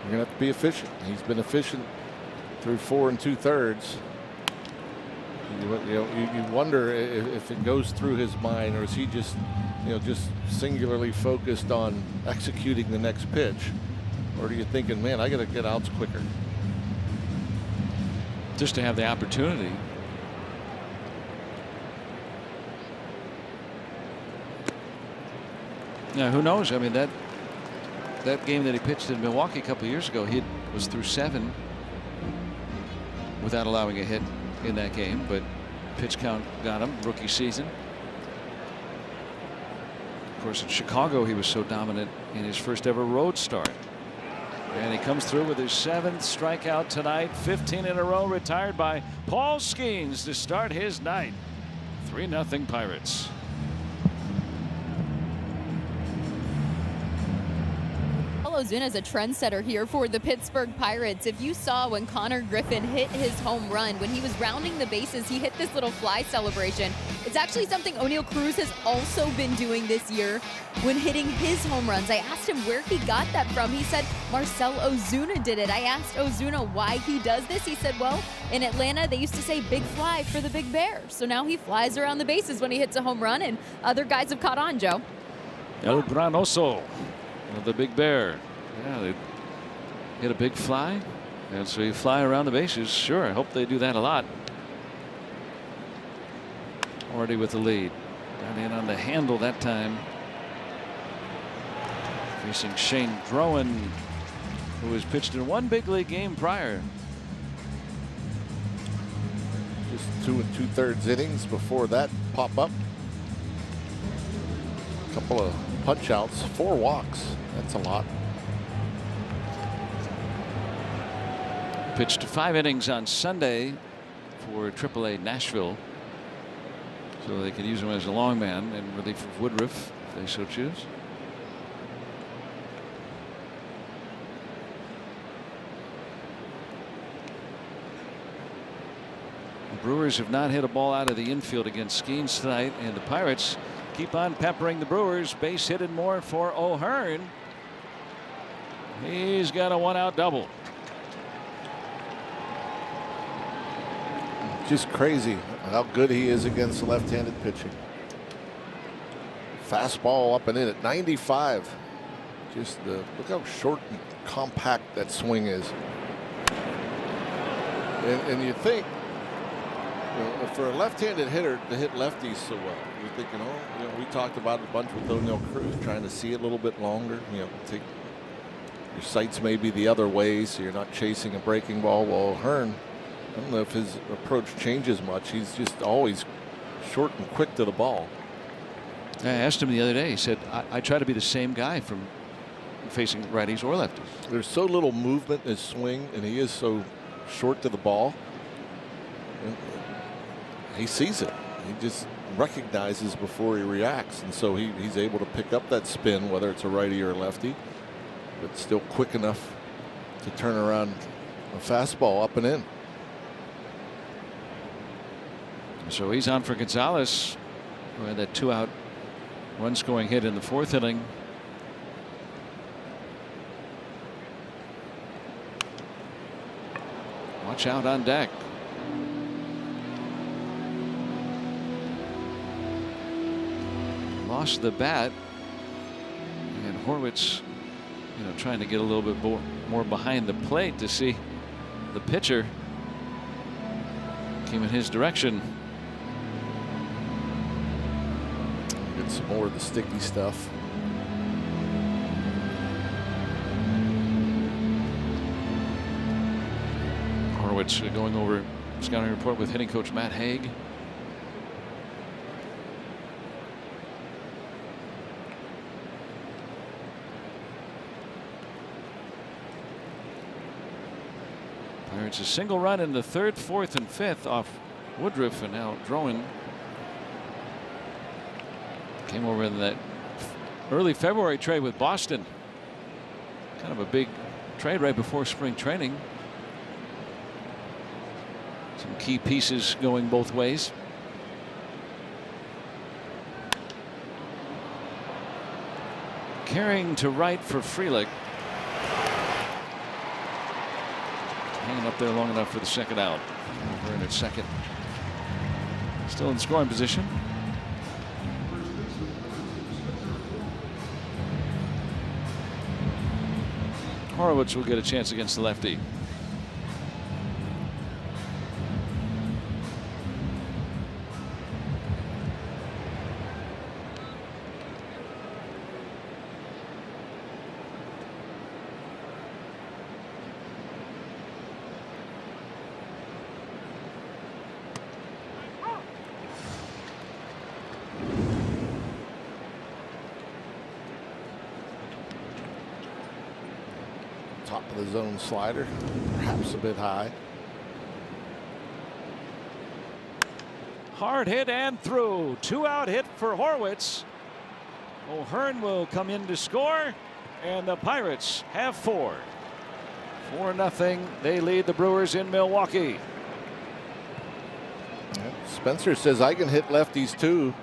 you're gonna have to be efficient. He's been efficient through 4 2/3. You wonder if it goes through his mind, or is he just singularly focused on executing the next pitch, or are you thinking, man, I got to get outs quicker?
Just to have the opportunity. Now, who knows? I mean, that game that he pitched in Milwaukee a couple of years ago, he was through 7 without allowing a hit in that game, but pitch count got him rookie season. Of course, in Chicago, he was so dominant in his first ever road start. And he comes through with his 7th strikeout tonight, 15 in a row, retired by Paul Skeens to start his night. 3-0 Pirates.
Ozuna is a trendsetter here for the Pittsburgh Pirates. If you saw when Connor Griffin hit his home run, when he was rounding the bases, he hit this little fly celebration. It's actually something O'Neal Cruz has also been doing this year when hitting his home runs. I asked him where he got that from. He said Marcell Ozuna did it. I asked Ozuna why he does this. He said, well, in Atlanta, they used to say big fly for the big bear. So now he flies around the bases when he hits a home run, and other guys have caught on, Joe.
El Granoso, the big bear. Yeah, they hit a big fly, and so you fly around the bases. Sure, I hope they do that a lot. Already with the lead. Got in on the handle that time. Facing Shane Drowan, who has pitched in 1 big league game prior.
Just 2 2/3 innings before that pop up. A couple of punch outs, 4 walks. That's a lot.
Pitched 5 innings on Sunday for AAA Nashville, so they could use him as a long man in relief of Woodruff if they so choose. The Brewers have not hit a ball out of the infield against Skeens tonight, and the Pirates keep on peppering the Brewers. Base hit and more for O'Hearn. He's got a 1-out double.
Just crazy how good he is against left-handed pitching. Fastball up and in at 95. Just look how short and compact that swing is. And you think, you know, for a left-handed hitter to hit lefties so well, you're thinking, oh, you know, we talked about it a bunch with O'Neal Cruz, trying to see it a little bit longer. You know, take your sights maybe the other way, so you're not chasing a breaking ball. Well, O'Hearn, I don't know if his approach changes much. He's just always short and quick to the ball.
I asked him the other day. He said, I try to be the same guy from facing righties or lefties.
There's so little movement in his swing, and he is so short to the ball. And he sees it. He just recognizes before he reacts, and so he's able to pick up that spin, whether it's a righty or a lefty, but still quick enough to turn around a fastball up and in.
So he's on for Gonzalez, who had that 2-out run-scoring hit in the 4th inning. Watch out on deck. Lost the bat, and Horwitz, you know, trying to get a little bit more behind the plate to see the pitcher came in his direction.
Get some more of the sticky stuff.
Horwitz going over scouting report with hitting coach Matt Haig. Pirates a single run in the 3rd, 4th, and 5th off Woodruff, and now Drowan came over in that early February trade with Boston. Kind of a big trade right before spring training. Some key pieces going both ways. Carrying to right for Frelick. Hanging up there long enough for the 2nd out. Over in at 2nd. Still in scoring position. Horwitz will get a chance against the lefty.
Top of the zone slider, perhaps a bit high.
Hard hit and through. 2-out hit for Horwitz. O'Hearn will come in to score, and the Pirates have 4. 4-0. They lead the Brewers in Milwaukee.
Spencer says I can hit lefties too.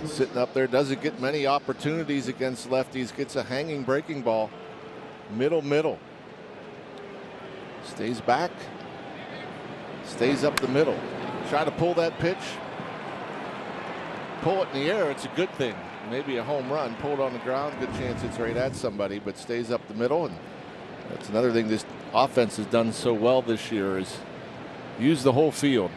Sitting up there, doesn't get many opportunities against lefties. Gets a hanging breaking ball. Middle. Stays back. Stays up the middle. Try to pull that pitch. Pull it in the air. It's a good thing. Maybe a home run. Pull it on the ground. Good chance it's right at somebody, but stays up the middle. And that's another thing this offense has done so well this year is use the whole field.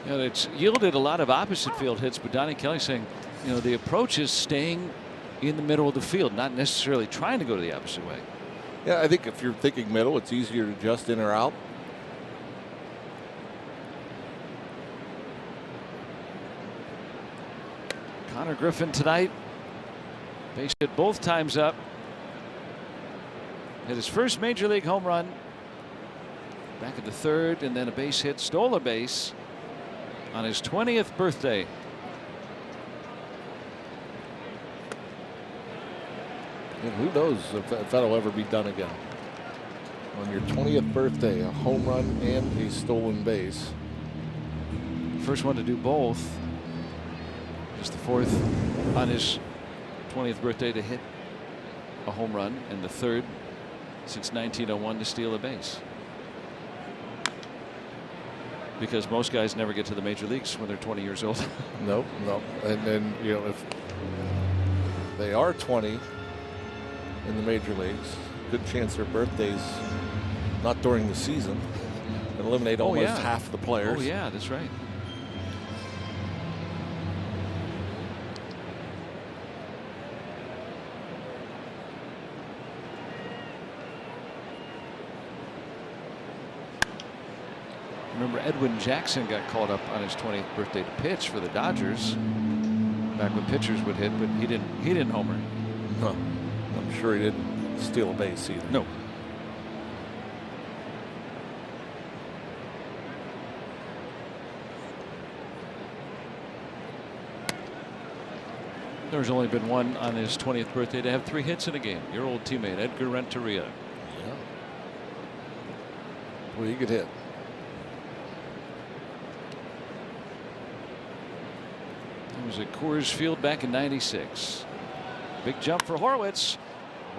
And it's yielded a lot of opposite field hits, but Donnie Kelly saying, you know, the approach is staying in the middle of the field, not necessarily trying to go to the opposite way.
Yeah, I think if you're thinking middle, it's easier to adjust in or out.
Connor Griffin tonight, base hit both times up. Hit his first major league home run back at the 3rd, and then a base hit, stole a base on his 20th birthday.
And who knows if that'll ever be done again. On your 20th birthday, a home run and a stolen base.
First one to do both. Just the 4th on his 20th birthday to hit a home run, and the 3rd since 1901 to steal a base. Because most guys never get to the major leagues when they're 20 years old.
No. And then, you know, if they are 20 in the major leagues, good chance their birthdays not during the season. Eliminate almost half the players.
Oh yeah, that's right. Remember, Edwin Jackson got called up on his 20th birthday to pitch for the Dodgers back when pitchers would hit, but he didn't homer.
No, I'm sure he didn't steal a base either.
No. There's only been one on his 20th birthday to have 3 hits in a game. Your old teammate Edgar Renteria.
Yeah. Well, he could hit.
It was at Coors Field back in '96. Big jump for Horwitz.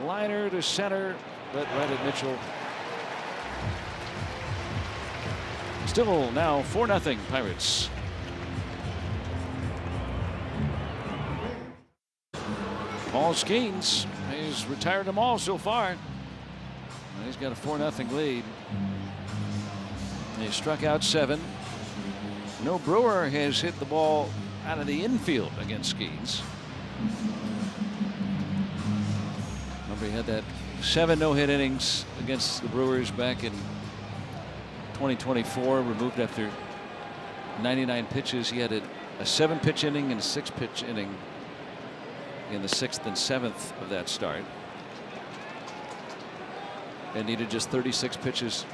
Liner to center, but right at Mitchell. Still now 4-0 Pirates. Paul Skeens, he's retired them all so far. He's got a 4-0 lead. He struck out 7. No Brewer has hit the ball out of the infield against Skeens. Remember, he had that 7 no-hit innings against the Brewers back in 2024, removed after 99 pitches. He had a 7-pitch inning and a 6-pitch inning in the 6th and 7th of that start, and needed just 36 pitches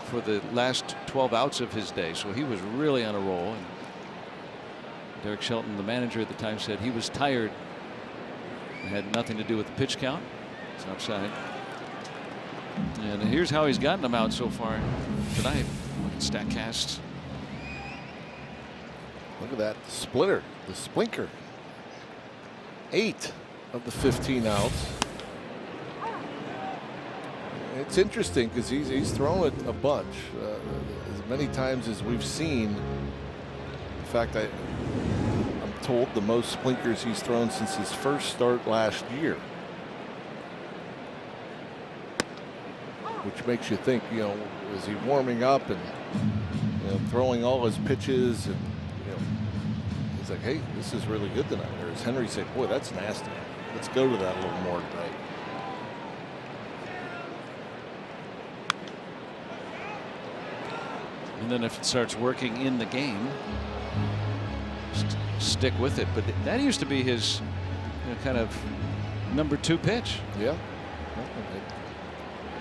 for the last 12 outs of his day. So he was really on a roll. And Derek Shelton, the manager at the time, said he was tired. It had nothing to do with the pitch count. It's outside. And here's how he's gotten them out so far tonight. Look at StatCast.
Look at that splitter, the splinker. 8 of the 15 outs. It's interesting because he's thrown it a bunch, as many times as we've seen. In fact, I'm told the most splinkers he's thrown since his first start last year, which makes you think, you know, is he warming up and, you know, throwing all his pitches, and, you know, he's like, hey, this is really good tonight. Or as Henry said, boy, that's nasty. Let's go to that a little more tonight.
And then if it starts working in the game, stick with it. But that used to be his, you know, kind of number 2 pitch.
Yeah. It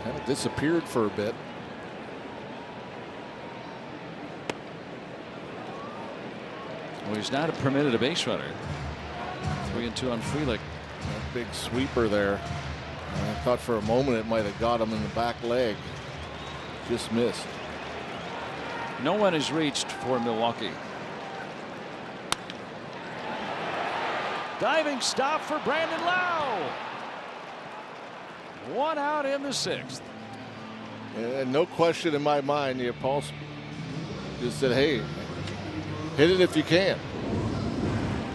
kind of disappeared for a bit.
Well, he's not permitted a base runner. 3-2 on Frelick.
That big sweeper there. I thought for a moment it might have got him in the back leg. Just missed.
No one is reached for Milwaukee. Diving stop for Brandon Lau. 1 out in the 6th.
And no question in my mind, Paul just said, hey, hit it if you can.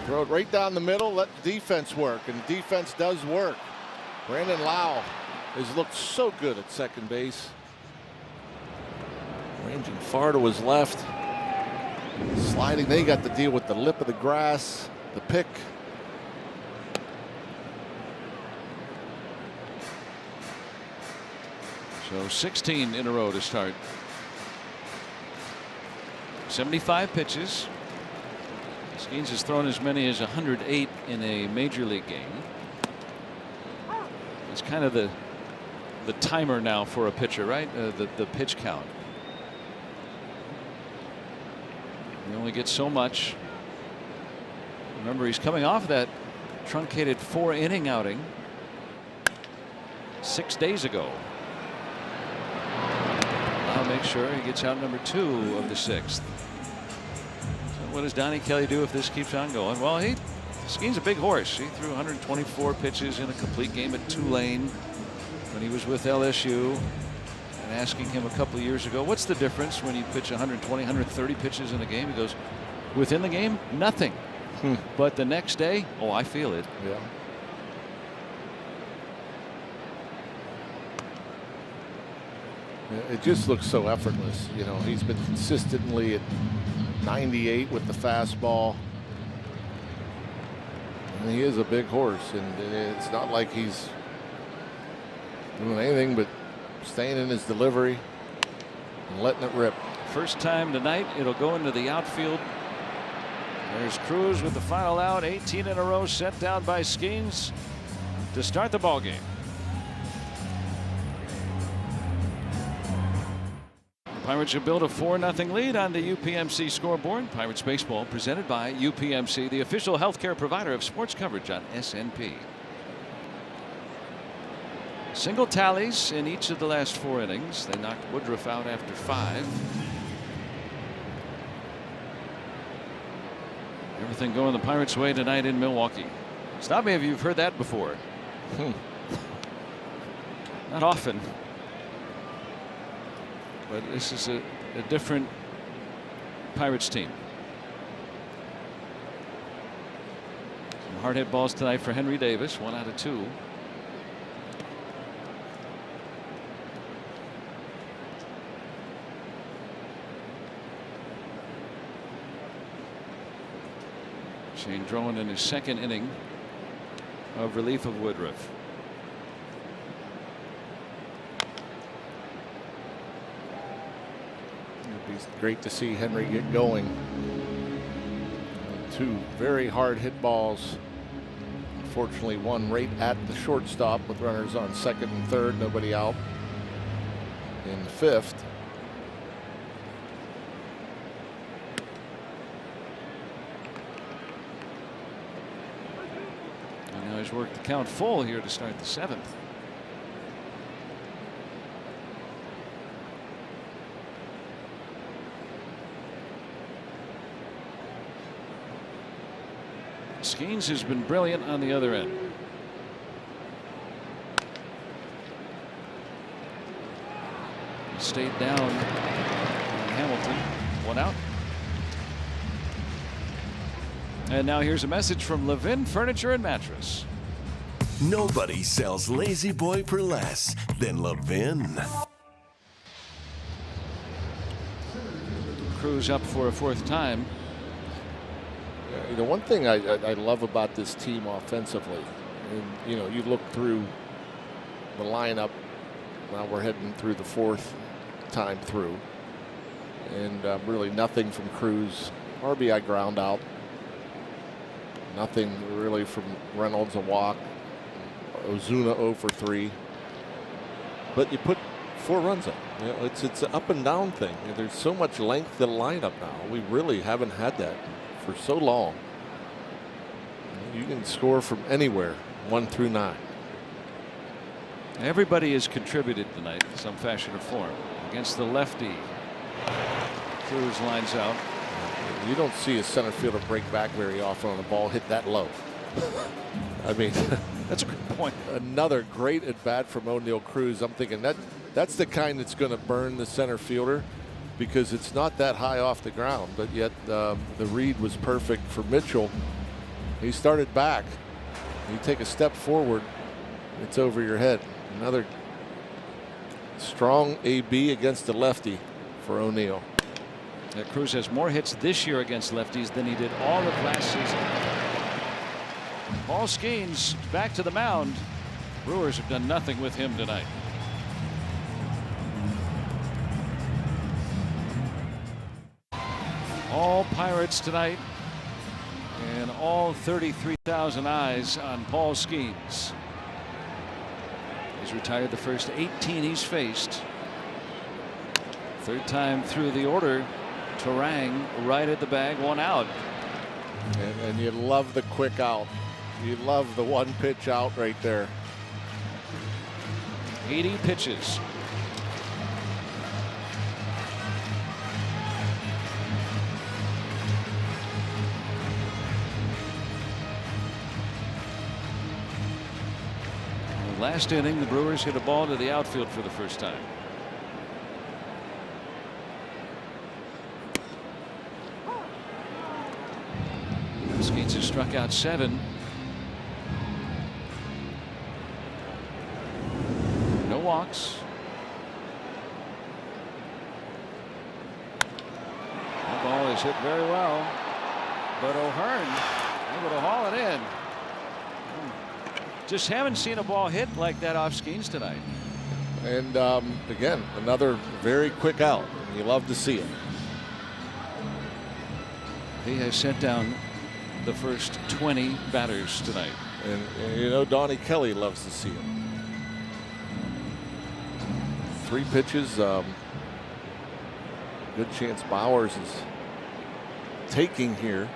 Throw it right down the middle, let the defense work, and the defense does work. Brandon Lau has looked so good at second base. Ranging far to his left. Sliding, they got to deal with the lip of the grass, the pick.
So 16 in a row to start. 75 pitches. Skeens has thrown as many as 108 in a major league game. It's kind of the timer now for a pitcher, right? The pitch count. You only get so much. Remember, he's coming off that truncated 4-inning outing 6 days ago. I'll make sure he gets out number 2 of the 6th. So what does Donnie Kelly do if this keeps on going? Well, Skeen's a big horse. He threw 124 pitches in a complete game at Tulane when he was with LSU. And asking him a couple of years ago, what's the difference when you pitch 120, 130 pitches in a game? He goes, within the game, nothing. But the next day, oh, I feel it.
Yeah. It just looks so effortless. He's been consistently at 98 with the fastball. And he is a big horse, and it's not like he's doing anything but staying in his delivery and letting it rip.
First time tonight, it'll go into the outfield. There's Cruz with the final out. 18 in a row sent down by Skeens to start the ball game. Pirates have built a 4-0 lead on the UPMC scoreboard. Pirates baseball presented by UPMC, the official healthcare provider of sports coverage on SNP. Single tallies in each of the last 4 innings. They knocked Woodruff out after 5. Everything going the Pirates' way tonight in Milwaukee. Stop me if you've heard that before. Not often. But this is a different Pirates team. Some hard hit balls tonight for Henry Davis. 1 out of 2. Shane Drowan in his 2nd inning of relief of Woodruff.
It'd be great to see Henry get going. 2 very hard hit balls. Unfortunately, one right at the shortstop with runners on 2nd and 3rd, nobody out in the 5th.
And now he's worked the count full here to start the 7th. Skeens has been brilliant on the other end. He stayed down on Hamilton. 1 out. And now here's a message from Levin Furniture and Mattress.
Nobody sells Lazy Boy for less than Levin.
Cruz up for a 4th time.
One thing I love about this team offensively, and you look through the lineup. Now we're heading through the 4th time through, and really nothing from Cruz. RBI ground out. Nothing really from Reynolds, a walk. Ozuna 0 for 3. But you put 4 runs up. You know, it's an up and down thing. There's so much length to the lineup now. We really haven't had that for so long. You can score from anywhere, 1 through 9.
Everybody has contributed tonight in some fashion or form. Against the lefty, Cruz lines out.
You don't see a center fielder break back very often on a ball hit that low. I mean,
that's a good point.
Another great at bat from O'Neill Cruz. I'm thinking that's the kind that's going to burn the center fielder, because it's not that high off the ground, but yet the read was perfect for Mitchell. He started back. You take a step forward, it's over your head. Another strong AB against the lefty for O'Neill.
Cruz has more hits this year against lefties than he did all of last season. Paul Skeens back to the mound. Brewers have done nothing with him tonight. All Pirates tonight, and all 33,000 eyes on Paul Skeens. He's retired the first 18 he's faced. Third time through the order. Terang right at the bag, 1 out.
And you love the quick out. You love the 1 pitch out right there.
80 pitches. Last inning, the Brewers hit a ball to the outfield for the first time. Skeens has struck out 7. No walks. That ball is hit very well, but O'Hearn able to haul it in. Just haven't seen a ball hit like that off Skeens tonight.
And again, another very quick out. You love to see it.
He has sent down the first 20 batters tonight.
And you know, Donnie Kelly loves to see it. 3 pitches. Good chance Bowers is taking here.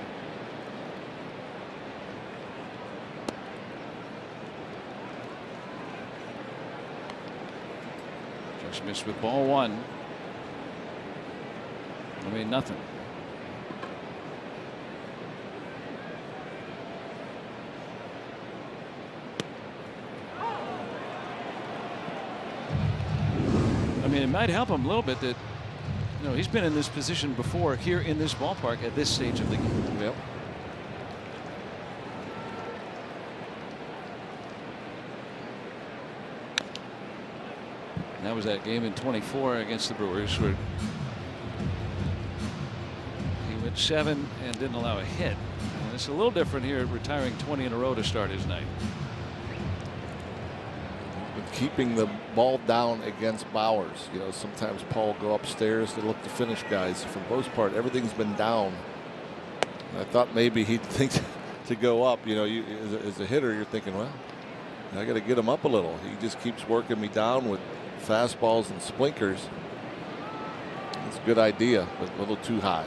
Just missed with ball 1. I mean, nothing. I mean, it might help him a little bit that, you know, he's been in this position before here in this ballpark at this stage of the game.
Yep.
And that was that game in 24 against the Brewers where he went 7 and didn't allow a hit. And it's a little different here, retiring 20 in a row to start his night.
Keeping the ball down against Bowers. You know, sometimes Paul will go upstairs to look to finish guys. For the most part, everything's been down. And I thought maybe he'd think to go up. You know, as a hitter, you're thinking, well, I got to get him up a little. He just keeps working me down with fastballs and splinkers. It's a good idea, but a little too high.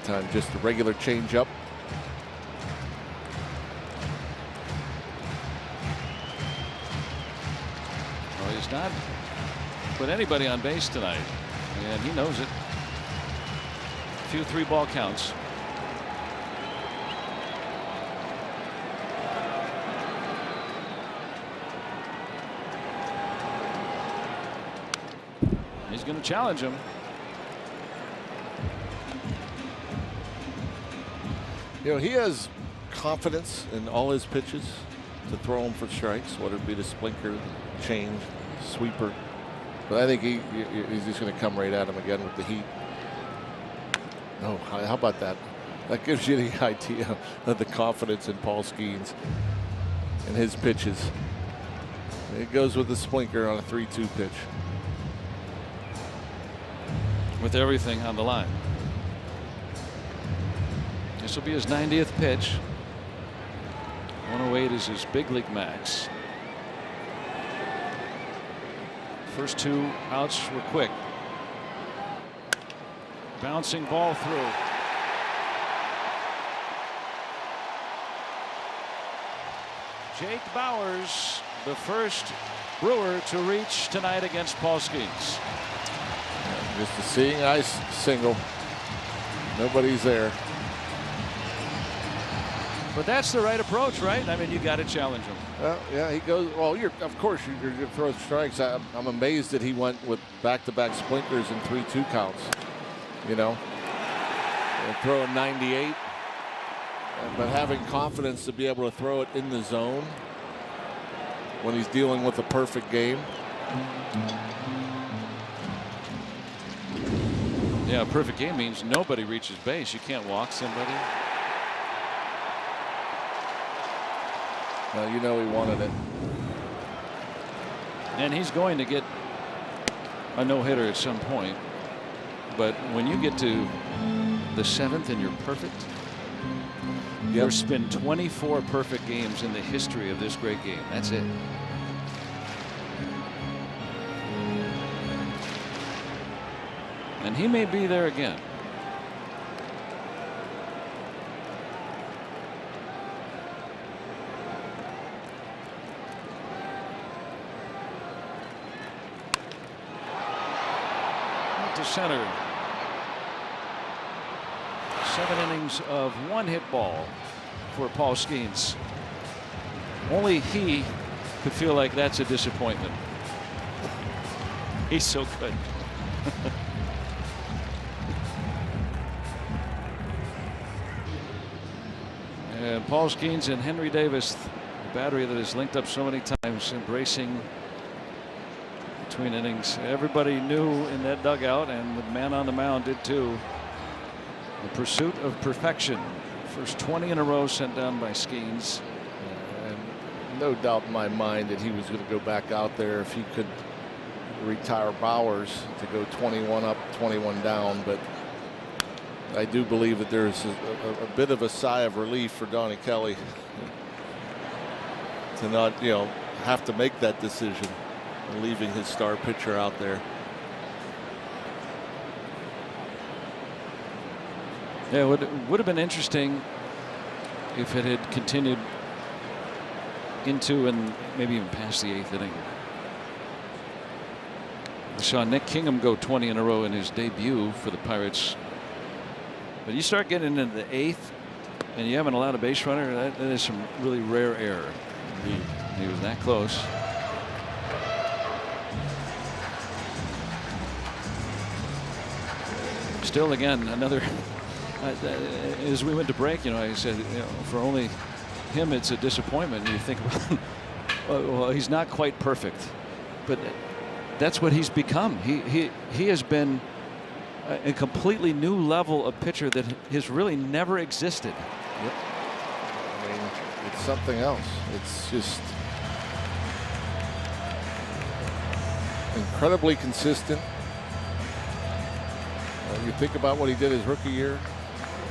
Time just a regular changeup.
Well, he's not put anybody on base tonight, and he knows it. A few 3-ball counts. He's going to challenge him.
You know, he has confidence in all his pitches to throw them for strikes, whether it be the splinter, the change, sweeper. But I think he's just going to come right at him again with the heat. Oh, how about that? That gives you the idea of the confidence in Paul Skeens and his pitches. It goes with the splinter on a 3-2 pitch.
With everything on the line. This will be his 90th pitch. 108 is his big league max. First 2 outs were quick. Bouncing ball through. Jake Bauers, the first Brewer to reach tonight against Paul Skeens.
Just a seeing ice single. Nobody's there.
But that's the right approach, right? I mean, you got to challenge him.
Well, yeah, he goes. Well, of course you're going to throw strikes. I'm amazed that he went with back-to-back splinkers and 3-2 counts. You know, and throwing 98, but having confidence to be able to throw it in the zone when he's dealing with a perfect game.
Yeah, a perfect game means nobody reaches base. You can't walk somebody.
Well, you know he wanted it.
And he's going to get a no-hitter at some point. But when you get to the 7th and you're perfect, there's been 24 perfect games in the history of this great game. That's it. And he may be there again. To center. 7 innings of 1-hit ball for Paul Skeens. Only he could feel like that's a disappointment. He's so good. And Paul Skeens and Henry Davis, the battery that has linked up so many times, embracing between innings. Everybody knew in that dugout, and the man on the mound did too. The pursuit of perfection. First 20 in a row sent down by Skeens.
And no doubt in my mind that he was going to go back out there if he could retire Bauers to go 21 up, 21 down. But I do believe that there's a bit of a sigh of relief for Donnie Kelly to not, have to make that decision, leaving his star pitcher out there.
Yeah, it would have been interesting if it had continued into and maybe even past the 8th inning. We saw Nick Kingham go 20 in a row in his debut for the Pirates. But you start getting into the 8th and you haven't allowed a base runner, that is some really rare error. He was that close. Still, again, another. As we went to break, I said, for only him, it's a disappointment. You think, well, he's not quite perfect, but that's what he's become. He has been a completely new level of pitcher that has really never existed.
Yep. I mean, it's something else. It's just incredibly consistent. You think about what he did his rookie year,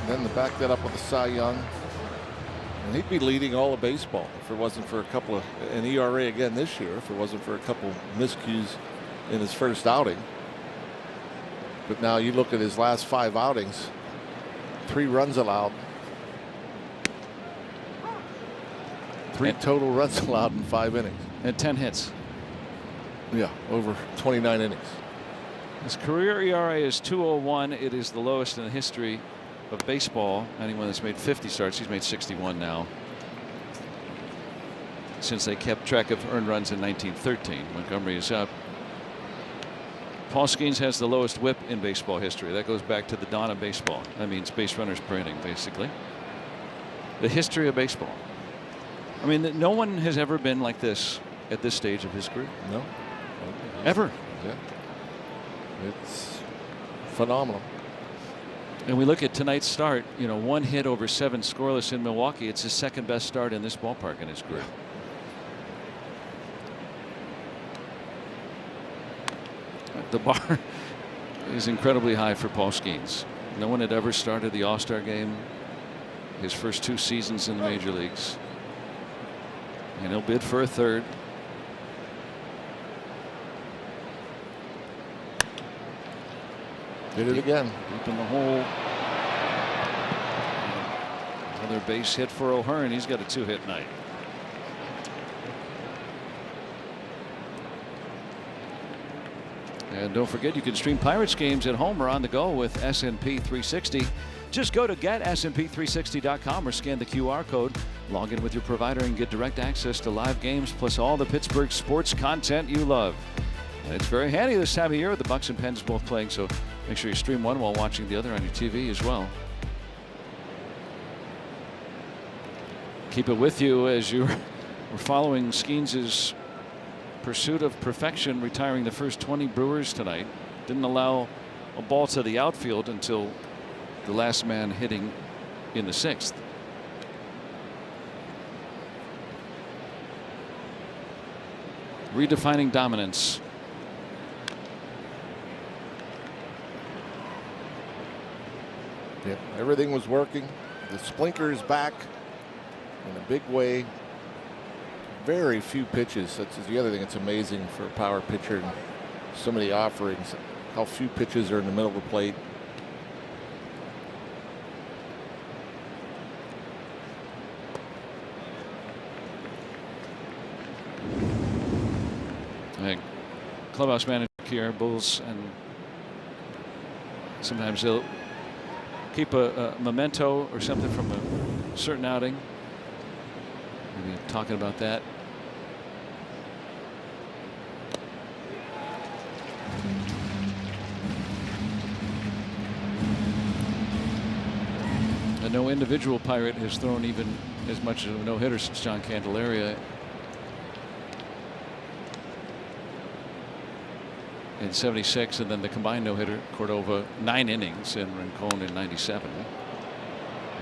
and then to back that up with a Cy Young, and he'd be leading all of baseball if it wasn't for a couple of an ERA again this year, if it wasn't for a couple miscues in his first outing. But now you look at his last 5 outings, 3 runs allowed, 3 total runs allowed in 5 innings,
and 10 hits.
Yeah, over 29 innings.
His career ERA is 2.01. It is the lowest in the history of baseball. Anyone that's made 50 starts, he's made 61 now. Since they kept track of earned runs in 1913. Montgomery is up. Paul Skeens has the lowest whip in baseball history. That goes back to the dawn of baseball. That means base runners per inning, basically. The history of baseball. I mean, no one has ever been like this at this stage of his career.
No.
Ever.
Yeah. It's phenomenal.
And we look at tonight's start, 1 hit over 7 scoreless in Milwaukee. It's his second best start in this ballpark in his career. The bar is incredibly high for Paul Skeens. No one had ever started the All-Star game his first 2 seasons in the major leagues. And he'll bid for a third.
Did it again.
Deep in the hole. Another base hit for O'Hearn. He's got a 2-hit night. And don't forget, you can stream Pirates games at home or on the go with S&P 360. Just go to getsnp360.com or scan the QR code. Log in with your provider and get direct access to live games plus all the Pittsburgh sports content you love. And it's very handy this time of year with the Bucks and Pens both playing, so make sure you stream one while watching the other on your TV as well. Keep it with you as you're following Skeens' pursuit of perfection, retiring the first 20 Brewers tonight. Didn't allow a ball to the outfield until the last man hitting in the 6th. Redefining dominance.
Yep, everything was working. The splinter is back in a big way. Very few pitches. That's the other thing that's amazing for a power pitcher. And so many offerings. How few pitches are in the middle of the plate.
Clubhouse manager here, Bulls, and sometimes they'll keep a memento or something from a certain outing. Maybe talking about that. And no individual Pirate has thrown even as much as a no-hitter since John Candelaria in '76, and then the combined no-hitter Cordova 9 innings and Rincon in '97.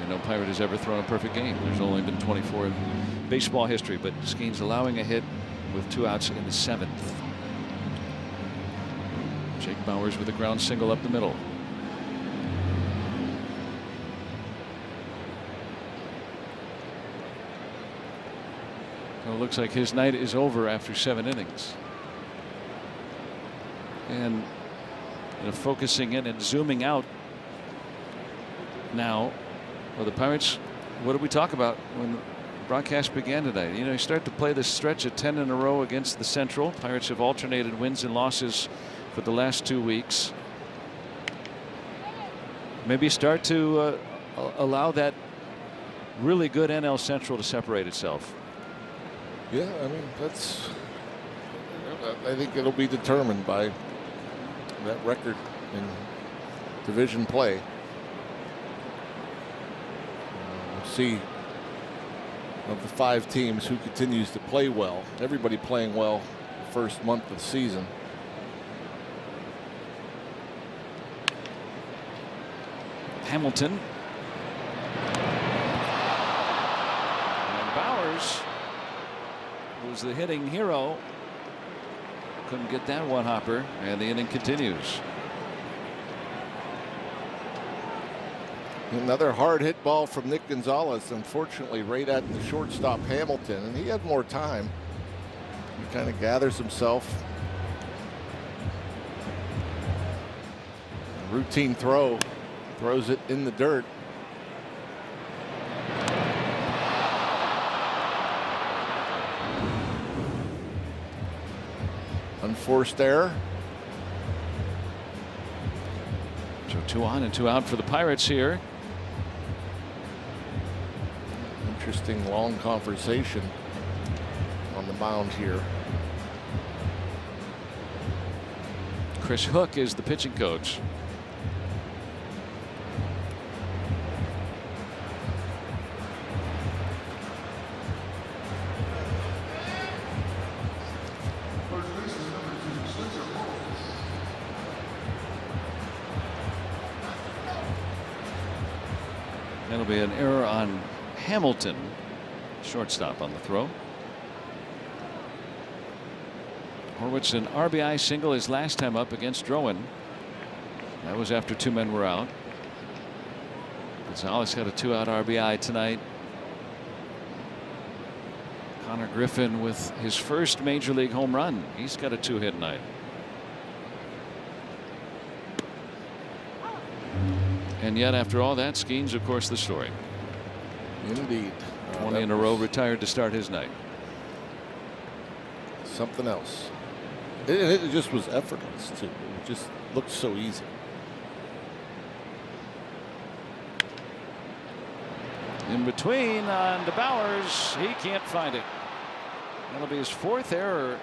And no Pirate has ever thrown a perfect game. There's only been 24 in baseball history, but Skeens allowing a hit with 2 outs in the 7th. Jake Bauers with a ground single up the middle. So it looks like his night is over after 7 innings. And focusing in and zooming out now. Well, the Pirates, what did we talk about when the broadcast began tonight? You know, you start to play this stretch of 10 in a row against the Central. Pirates have alternated wins and losses for the last 2 weeks. Maybe start to allow that really good NL Central to separate itself.
Yeah, I mean, that's. I think it'll be determined by that record in division play. We'll see of the 5 teams who continues to play well. Everybody playing well the first month of the season.
Hamilton. And Bauers, who's the hitting hero, couldn't get that one hopper, and the inning continues.
Another hard hit ball from Nick Gonzalez, unfortunately right at the shortstop Hamilton, and he had more time. He kind of gathers himself. A routine throw, throws it in the dirt. Unforced error.
So 2 on and 2 out for the Pirates here.
Interesting long conversation on the mound here.
Chris Hook is the pitching coach. That'll be an error on Hamilton, shortstop on the throw. Horwitz an RBI single his last time up against Drowan. That was after 2 men were out. Gonzalez had a 2-out RBI tonight. Connor Griffin with his first major league home run. He's got a 2-hit night. And yet, after all that, Skeens, of course, the story.
Indeed.
20 in a row, retired to start his night.
Something else. It just was effortless, too. It just looked so easy.
In between on DeBowers. He can't find it. That'll be his 4th error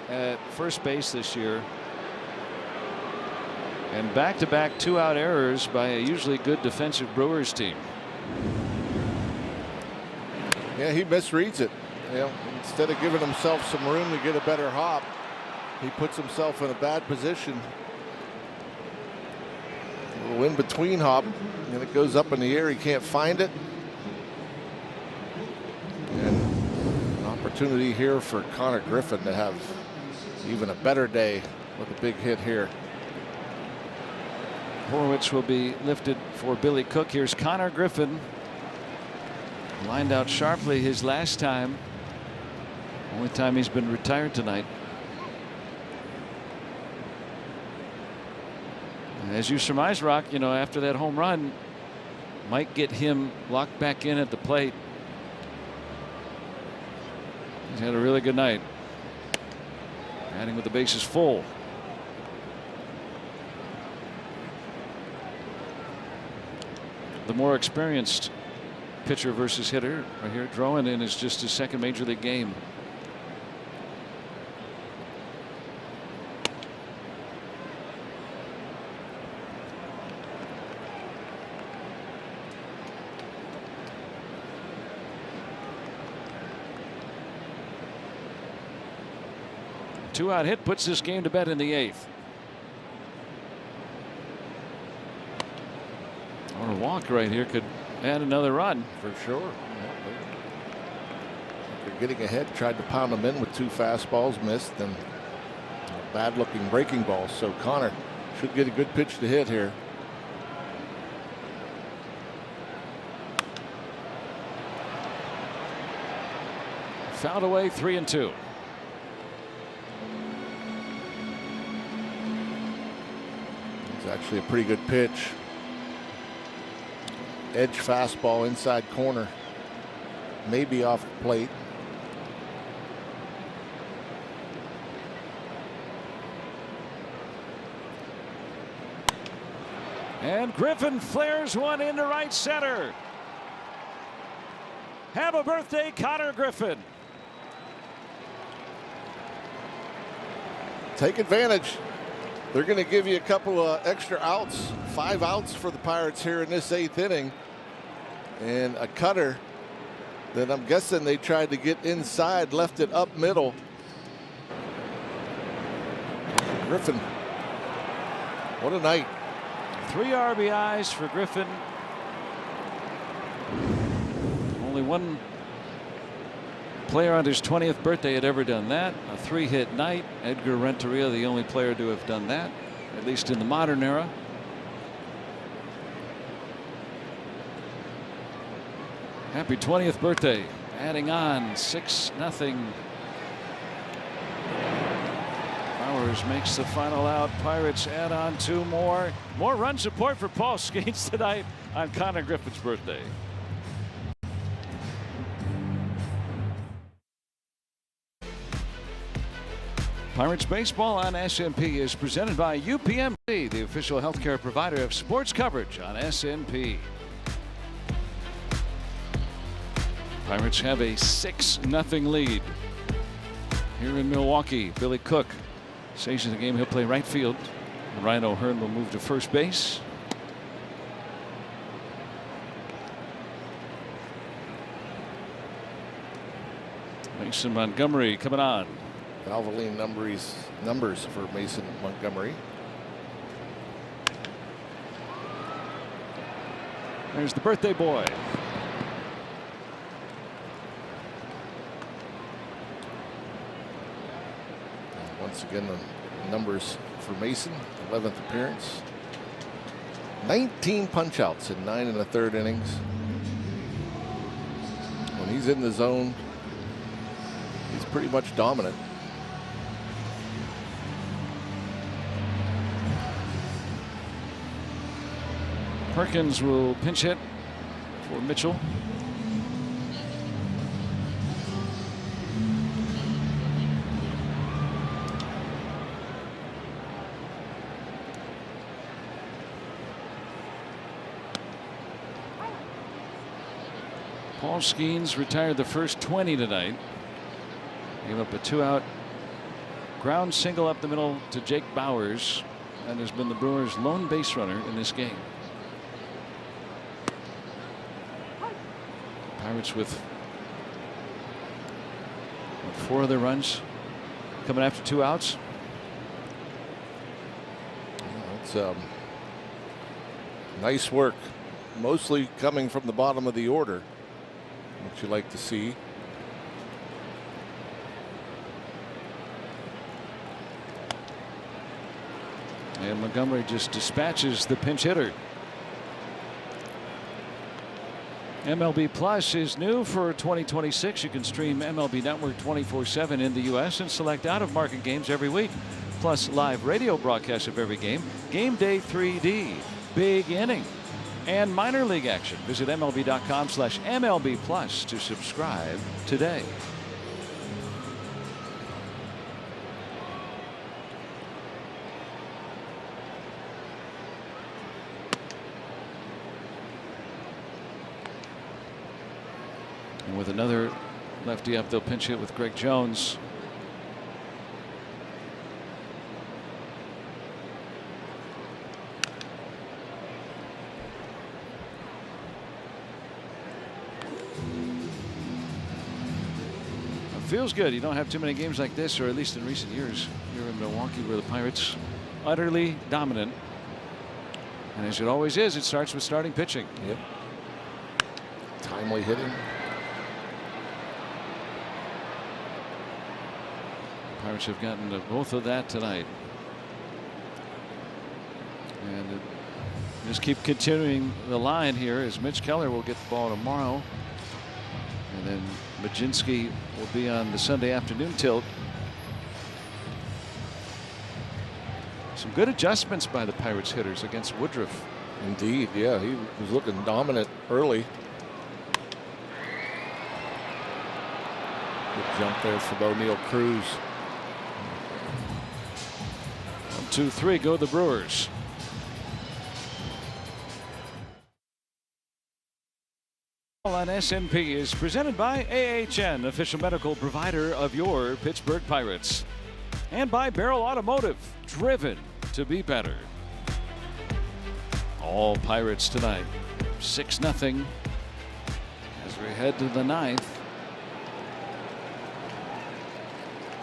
at first base this year. And back-to-back 2-out errors by a usually good defensive Brewers team.
Yeah, he misreads it. You know, instead of giving himself some room to get a better hop, he puts himself in a bad position. A little in between hop, and it goes up in the air. He can't find it. And an opportunity here for Connor Griffin to have even a better day with a big hit here.
Horwitz will be lifted for Billy Cook. Here's Connor Griffin. Lined out sharply his last time. Only time he's been retired tonight. And as you surmise, Rock, you know, after that home run, might get him locked back in at the plate. He's had a really good night. Batting with the bases full. The more experienced pitcher versus hitter right here. Drowan is just his 2nd major league game. A 2-out hit puts this game to bed in the 8th. Or a walk right here could add another run.
For sure. Yeah, they're getting ahead. Tried to pound them in with 2 fastballs, missed, and a bad-looking breaking ball. So Connor should get a good pitch to hit here.
Fouled away, 3-2.
It's actually a pretty good pitch. Edge fastball inside corner, maybe off the plate.
And Griffin flares one into right center. Have a birthday, Connor Griffin.
Take advantage. They're going to give you a couple of extra outs, 5 outs for the Pirates here in this 8th inning. And a cutter that I'm guessing they tried to get inside, left it up middle. Griffin, what a night.
3 RBIs for Griffin. Only one player on his 20th birthday had ever done that. A 3-hit night. Edgar Renteria, the only player to have done that, at least in the modern era. Happy 20th birthday. Adding on 6-0. Bowers makes the final out. Pirates add on 2 more. More run support for Paul Skeens tonight on Connor Griffin's birthday. Pirates Baseball on SNP is presented by UPMC, the official healthcare provider of sports coverage on SNP. Pirates have a 6-0 lead here in Milwaukee. Billy Cook says in the game he'll play right field. Ryan O'Hearn will move to first base. Mason Montgomery coming on.
Valvoline numbers for Mason Montgomery.
There's the birthday boy.
Once again, the numbers for Mason, 11th appearance. 19 punch-outs in 9 1/3 innings. When he's in the zone, he's pretty much dominant.
Perkins will pinch hit for Mitchell. Paul Skeens retired the first 20 tonight. Gave up a 2-out ground single up the middle to Jake Bowers, and has been the Brewers' lone base runner in this game. Pirates with 4 of their runs coming after 2 outs.
It's nice work, mostly coming from the bottom of the order, which you like to see.
And Montgomery just dispatches the pinch hitter. MLB Plus is new for 2026. You can stream MLB Network 24/7 in the U.S. and select out-of-market games every week. Plus live radio broadcasts of every game, Game Day 3D, Big Inning, and minor league action. Visit MLB.com/MLB Plus to subscribe today. And with another lefty up, they'll pinch hit with Greg Jones. It feels good. You don't have too many games like this, or at least in recent years here in Milwaukee, where the Pirates utterly dominant. And as it always is, it starts with starting pitching.
Yep. Timely hitting.
Pirates have gotten to both of that tonight. And just keep continuing the line here, as Mitch Keller will get the ball tomorrow. And then Majinski will be on the Sunday afternoon tilt. Some good adjustments by the Pirates hitters against Woodruff.
Indeed, yeah, he was looking dominant early. Good jump there from O'Neill Cruz.
1, 2, 3, go the Brewers. On SNP is presented by AHN, official medical provider of your Pittsburgh Pirates, and by Barrel Automotive, driven to be better. All Pirates tonight, 6-0 as we head to the 9th.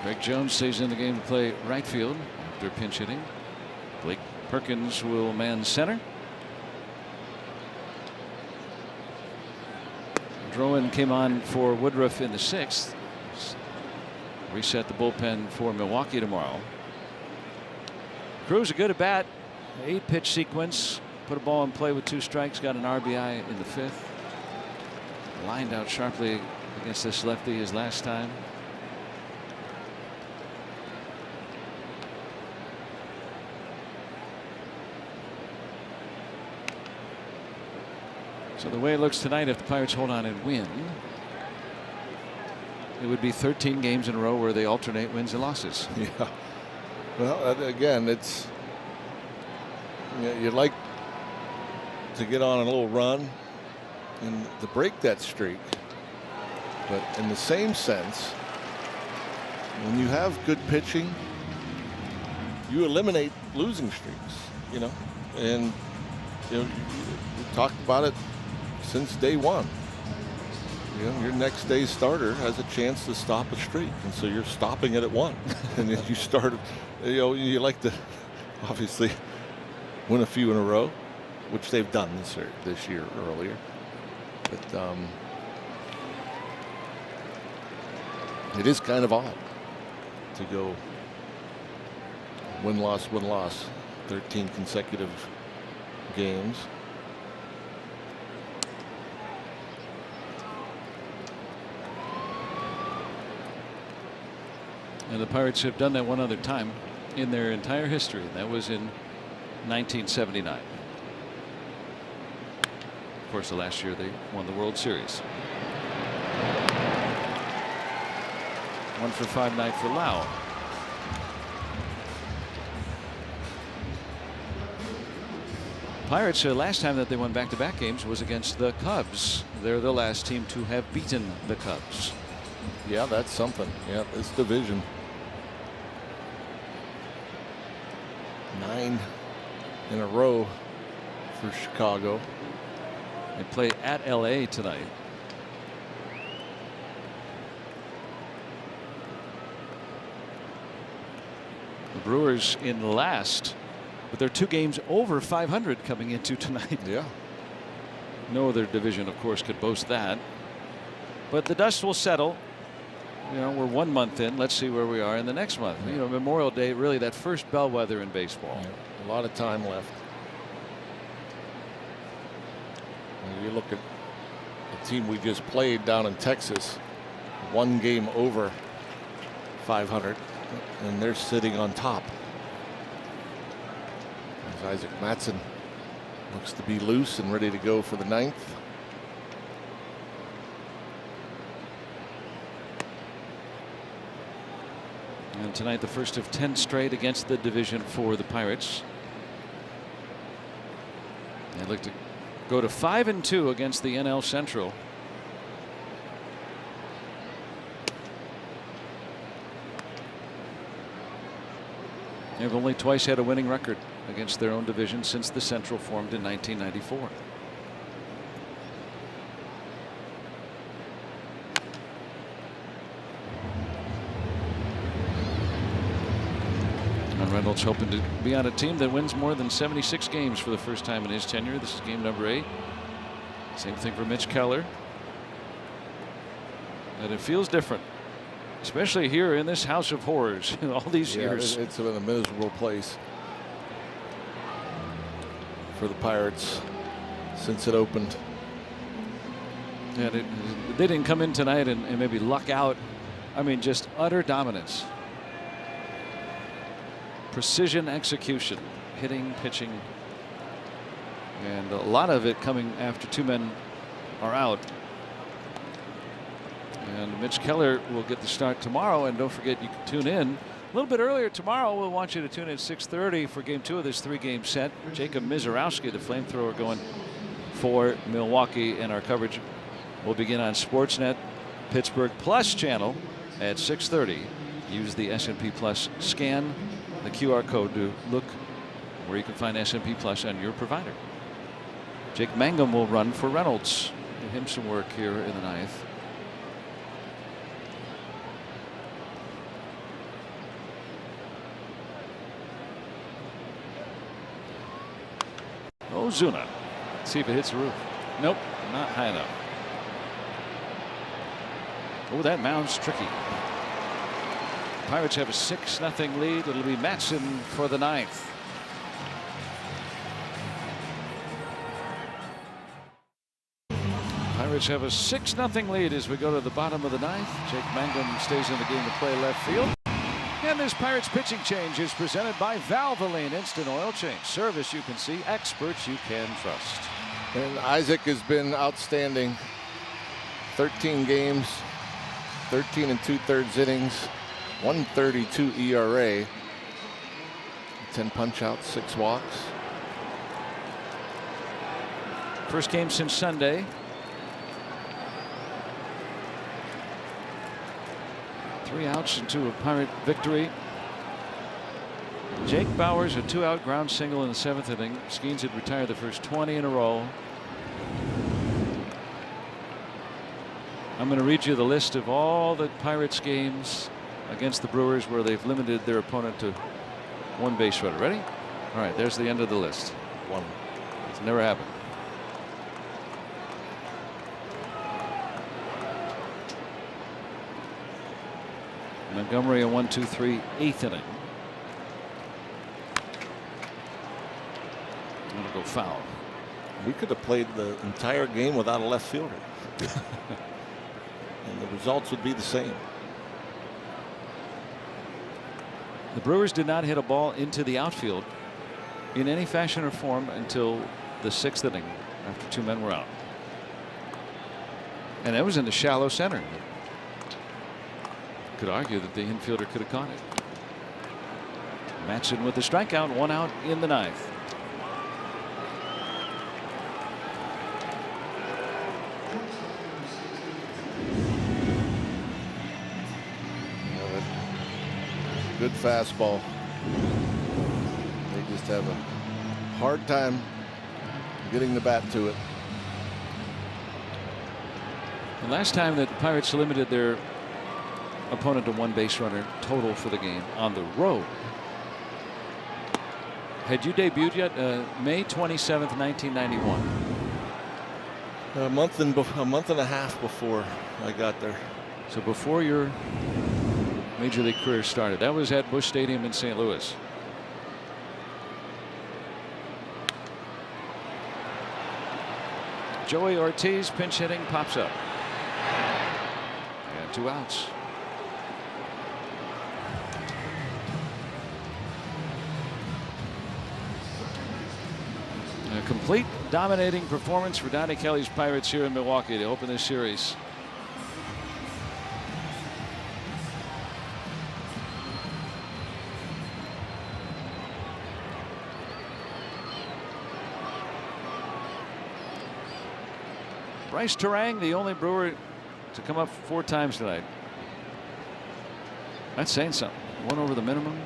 Greg Jones stays in the game to play right field after pinch hitting. Blake Perkins will man center. Drowan came on for Woodruff in the 6th. Reset the bullpen for Milwaukee tomorrow. Cruz a good at bat. 8-pitch sequence. Put a ball in play with 2 strikes. Got an RBI in the 5th. Lined out sharply against this lefty his last time. So the way it looks tonight, if the Pirates hold on and win, it would be 13 games in a row where they alternate wins and losses.
Yeah. Well, again, it's, you'd like to get on a little run and to break that streak. But in the same sense, when you have good pitching, you eliminate losing streaks, and we talked about it since day one. Your next day's starter has a chance to stop a streak, and so you're stopping it at 1. And then you start, you like to obviously win a few in a row, which they've done this year earlier. But it is kind of odd to go win-loss, 13 consecutive games.
And the Pirates have done that one other time in their entire history, and that was in 1979. Of course, the last year they won the World Series. 1 for 5 night for Lau. Pirates, last time that they won back-to-back games was against the Cubs. They're the last team to have beaten the Cubs.
Yeah, that's something. Yeah, this division. 9 in a row for Chicago.
They play at LA tonight. The Brewers in last, but they're 2 games over 500 coming into tonight.
Yeah.
No other division, of course, could boast that. But the dust will settle. You know, we're 1 month in. Let's see where we are in the next month. You know, Memorial Day, really that first bellwether in baseball.
Yeah, a lot of time left. And you look at the team we just played down in Texas, 1 game over 500, and they're sitting on top. As Isaac Matson looks to be loose and ready to go for the 9th.
And tonight, the first of 10 straight against the division for the Pirates. They look to go to 5-2 against the NL Central. They've only twice had a winning record against their own division since the Central formed in 1994. Reynolds hoping to be on a team that wins more than 76 games for the first time in his tenure. This is game number 8. Same thing for Mitch Keller. And it feels different, especially here in this house of horrors all these years.
It's been a miserable place for the Pirates since it opened.
And they didn't come in tonight and maybe luck out. I mean, just utter dominance. Precision execution, hitting, pitching, and a lot of it coming after 2 men are out. And Mitch Keller will get the start tomorrow. And don't forget, you can tune in a little bit earlier tomorrow. We'll want you to tune in at 6:30 for game 2 of this 3-game set. Jacob Mizorowski, the flamethrower, going for Milwaukee, and our coverage will begin on Sportsnet Pittsburgh Plus channel at 6:30. Use the S&P Plus scan the QR code to look where you can find S&P Plus on your provider. Jake Mangum will run for Reynolds. Give him some work here in the 9th. Ozuna. See if it hits the roof. Nope, not high enough. Oh, that mound's tricky. Pirates have a 6-0 lead. It'll be Matson for the 9th. Pirates have a 6-0 lead as we go to the bottom of the 9th. Jake Mangum stays in the game to play left field. And this Pirates pitching change is presented by Valvoline Instant Oil Change. Service you can see, experts you can trust.
And Isaac has been outstanding. 13 games, 13 2/3 innings, 1.32 ERA, 10 punch outs, 6 walks.
First game since Sunday. 3 outs into a Pirate victory. Jake Bauers, a 2-out ground single in the 7th inning. Skeens had retired the first 20 in a row. I'm going to read you the list of all the Pirates games against the Brewers where they've limited their opponent to 1 base runner. Ready? All right, there's the end of the list. 1. It's never happened. Montgomery a 1-2-3 8th inning. I'm going to go go foul.
We could have played the entire game without a left fielder. And the results would be the same.
The Brewers did not hit a ball into the outfield in any fashion or form until the 6th inning after 2 men were out. And that was in the shallow center. Could argue that the infielder could have caught it. Matson with the strikeout, 1 out in the 9th.
Good fastball. They just have a hard time getting the bat to it.
The last time that the Pirates limited their opponent to 1 base runner total for the game on the road. Had you debuted yet? May 27th, 1991.
A month and a half before I got there.
So before your Major League career started. That was at Busch Stadium in St. Louis. Joey Ortiz pinch hitting pops up. And 2 outs. A complete dominating performance for Donnie Kelly's Pirates here in Milwaukee to open this series. Bryce Terang, the only Brewer to come up 4 times tonight. That's saying something. 1 over the minimum.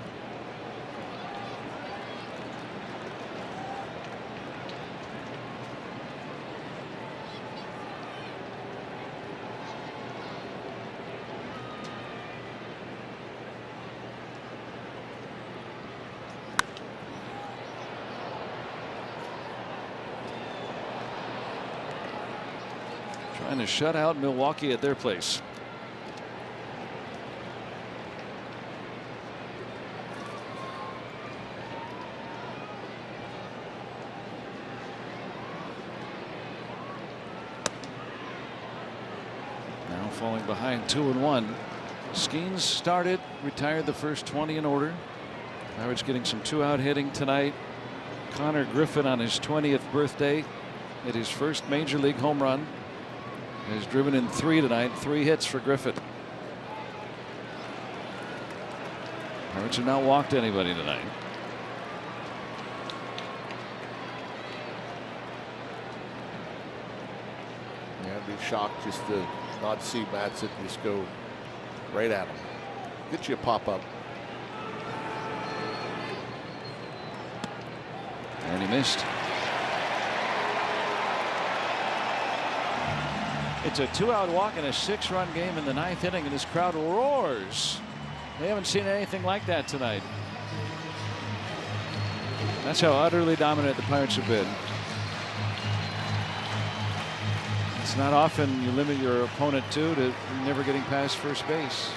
Trying to shut out Milwaukee at their place. Now falling behind 2-1. Skeens started, retired the first 20 in order. Pirates getting some 2-out hitting tonight. Connor Griffin on his 20th birthday hit his first major league home run. Has driven in 3 tonight. 3 hits for Griffin. Pirates have not walked anybody tonight.
Yeah, I'd be shocked just to not see Matson just go right at him. Get you a pop up.
And he missed. It's a 2-out walk in a 6-run game in the 9th inning, and this crowd roars. They haven't seen anything like that tonight. That's how utterly dominant the Pirates have been. It's not often you limit your opponent to never getting past first base.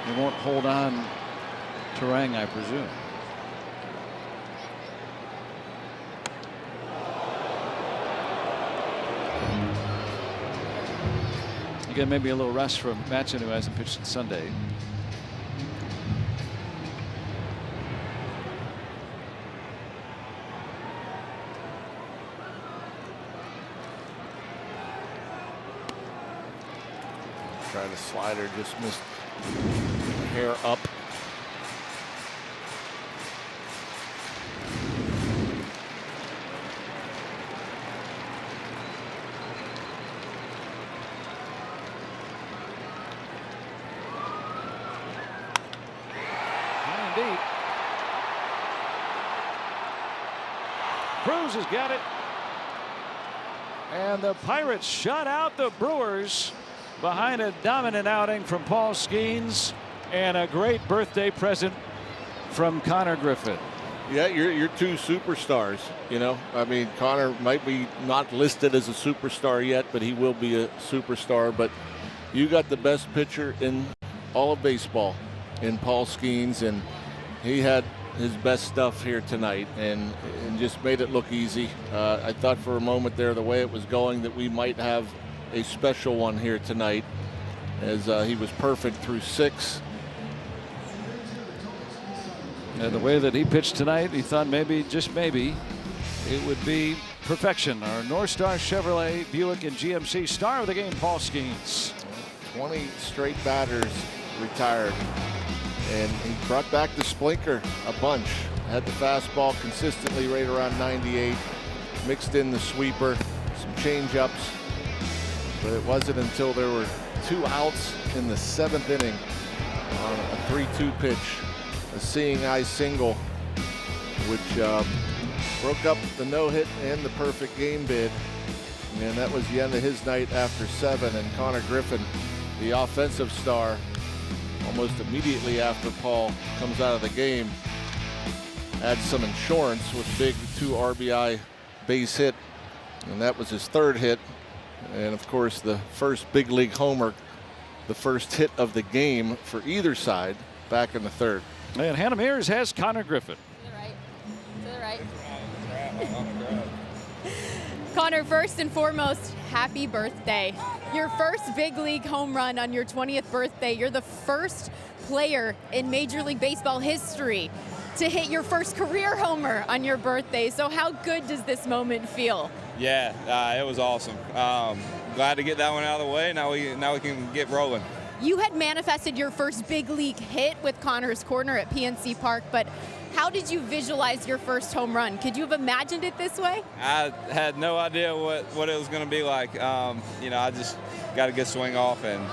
They won't hold on to Rang, I presume. Again, maybe a little rest from Matson, who hasn't pitched since Sunday.
Trying to slider, just missed a hair up.
Cruz has got it. And the Pirates shut out the Brewers behind a dominant outing from Paul Skeens and a great birthday present from Connor Griffin.
Yeah, you're 2 superstars. You know, I mean, Connor might be not listed as a superstar yet, but he will be a superstar. But you got the best pitcher in all of baseball in Paul Skeens, and he had his best stuff here tonight and just made it look easy. I thought for a moment there, the way it was going, that we might have a special one here tonight, as he was perfect through 6.
And the way that he pitched tonight, he thought maybe, just maybe, it would be perfection. Our North Star Chevrolet Buick and GMC star of the game, Paul Skeens.
20 straight batters retired, and he brought back the splinker a bunch. Had the fastball consistently right around 98, mixed in the sweeper, some change-ups, but it wasn't until there were 2 outs in the 7th inning on a 3-2 pitch, a seeing eye single, which broke up the no-hit and the perfect game bid. And that was the end of his night after 7. And Connor Griffin, the offensive star, almost immediately after Paul comes out of the game, adds some insurance with big 2 RBI base hit. And that was his 3rd hit. And of course, the first big league homer, the first hit of the game for either side, back in the 3rd.
And Hannah Mears has Connor Griffin.
To the right. Connor, first and foremost, happy birthday. Your first big league home run on your 20th birthday. You're the first player in Major League Baseball history to hit your first career homer on your birthday. So how good does this moment feel?
Yeah, it was awesome. Glad to get that one out of the way. Now we can get rolling.
You had manifested your first big league hit with Connor's Corner at PNC Park, but how did you visualize your first home run? Could you have imagined it this way?
I had no idea what it was going to be like. I just got a good swing off, and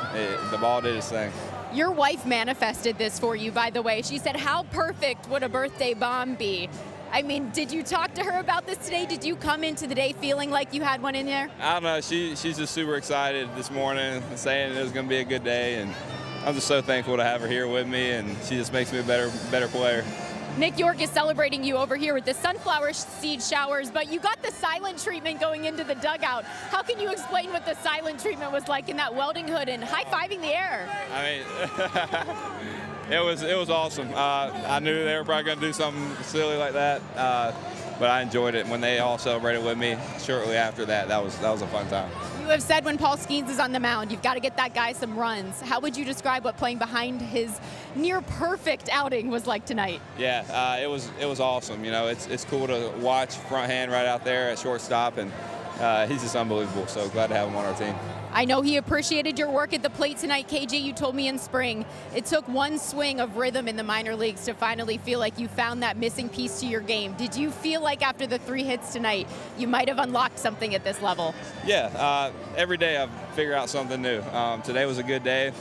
the ball did its thing.
Your wife manifested this for you, by the way. She said, how perfect would a birthday bomb be? I mean, did you talk to her about this today? Did you come into the day feeling like you had one in there?
I don't know. She's just super excited this morning, saying it was going to be a good day, and I'm just so thankful to have her here with me, and she just makes me a better player.
Nick York is celebrating you over here with the sunflower seed showers, but you got the silent treatment going into the dugout. How can you explain what the silent treatment was like in that welding hood and high-fiving the air?
I mean, it was awesome. I knew they were probably going to do something silly like that, but I enjoyed it. When they all celebrated with me shortly after that, that was a fun time.
You have said when Paul Skeens is on the mound, you've got to get that guy some runs. How would you describe what playing behind his near-perfect outing was like tonight?
Yeah, it was awesome. You know, it's cool to watch front hand right out there at shortstop, and he's just unbelievable. So glad to have him on our team.
I know he appreciated your work at the plate tonight, KJ. You told me in spring it took one swing of rhythm in the minor leagues to finally feel like you found that missing piece to your game. Did you feel like after the 3 hits tonight, you might have unlocked something at this level?
Yeah, every day I figure out something new. Today was a good day.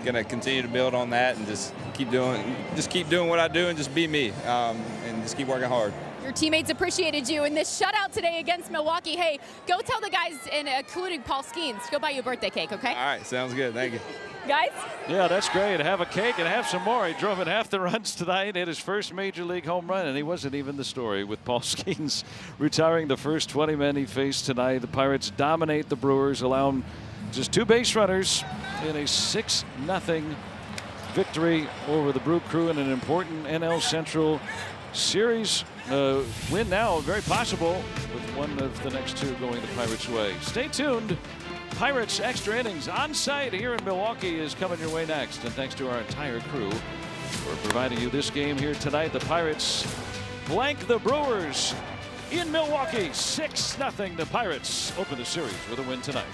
Gonna continue to build on that and just keep doing what I do and just be me, and just keep working hard.
Your teammates appreciated you in this shutout today against Milwaukee. Hey, go tell the guys, including Paul Skeens, to go buy you a birthday cake, okay?
All right, sounds good. Thank you.
Guys?
Yeah, that's great. Have a cake and have some more. He drove in half the runs tonight, hit his first Major League home run, and he wasn't even the story with Paul Skeens retiring the first 20 men he faced tonight. The Pirates dominate the Brewers, allowing just 2 base runners in a 6-0 victory over the Brew Crew in an important NL Central series. Win now very possible, with one of the next 2 going the Pirates' way. Stay tuned. Pirates extra innings on site here in Milwaukee is coming your way next. And thanks to our entire crew for providing you this game here tonight. The Pirates blank the Brewers in Milwaukee. 6-0. The Pirates open the series with a win tonight.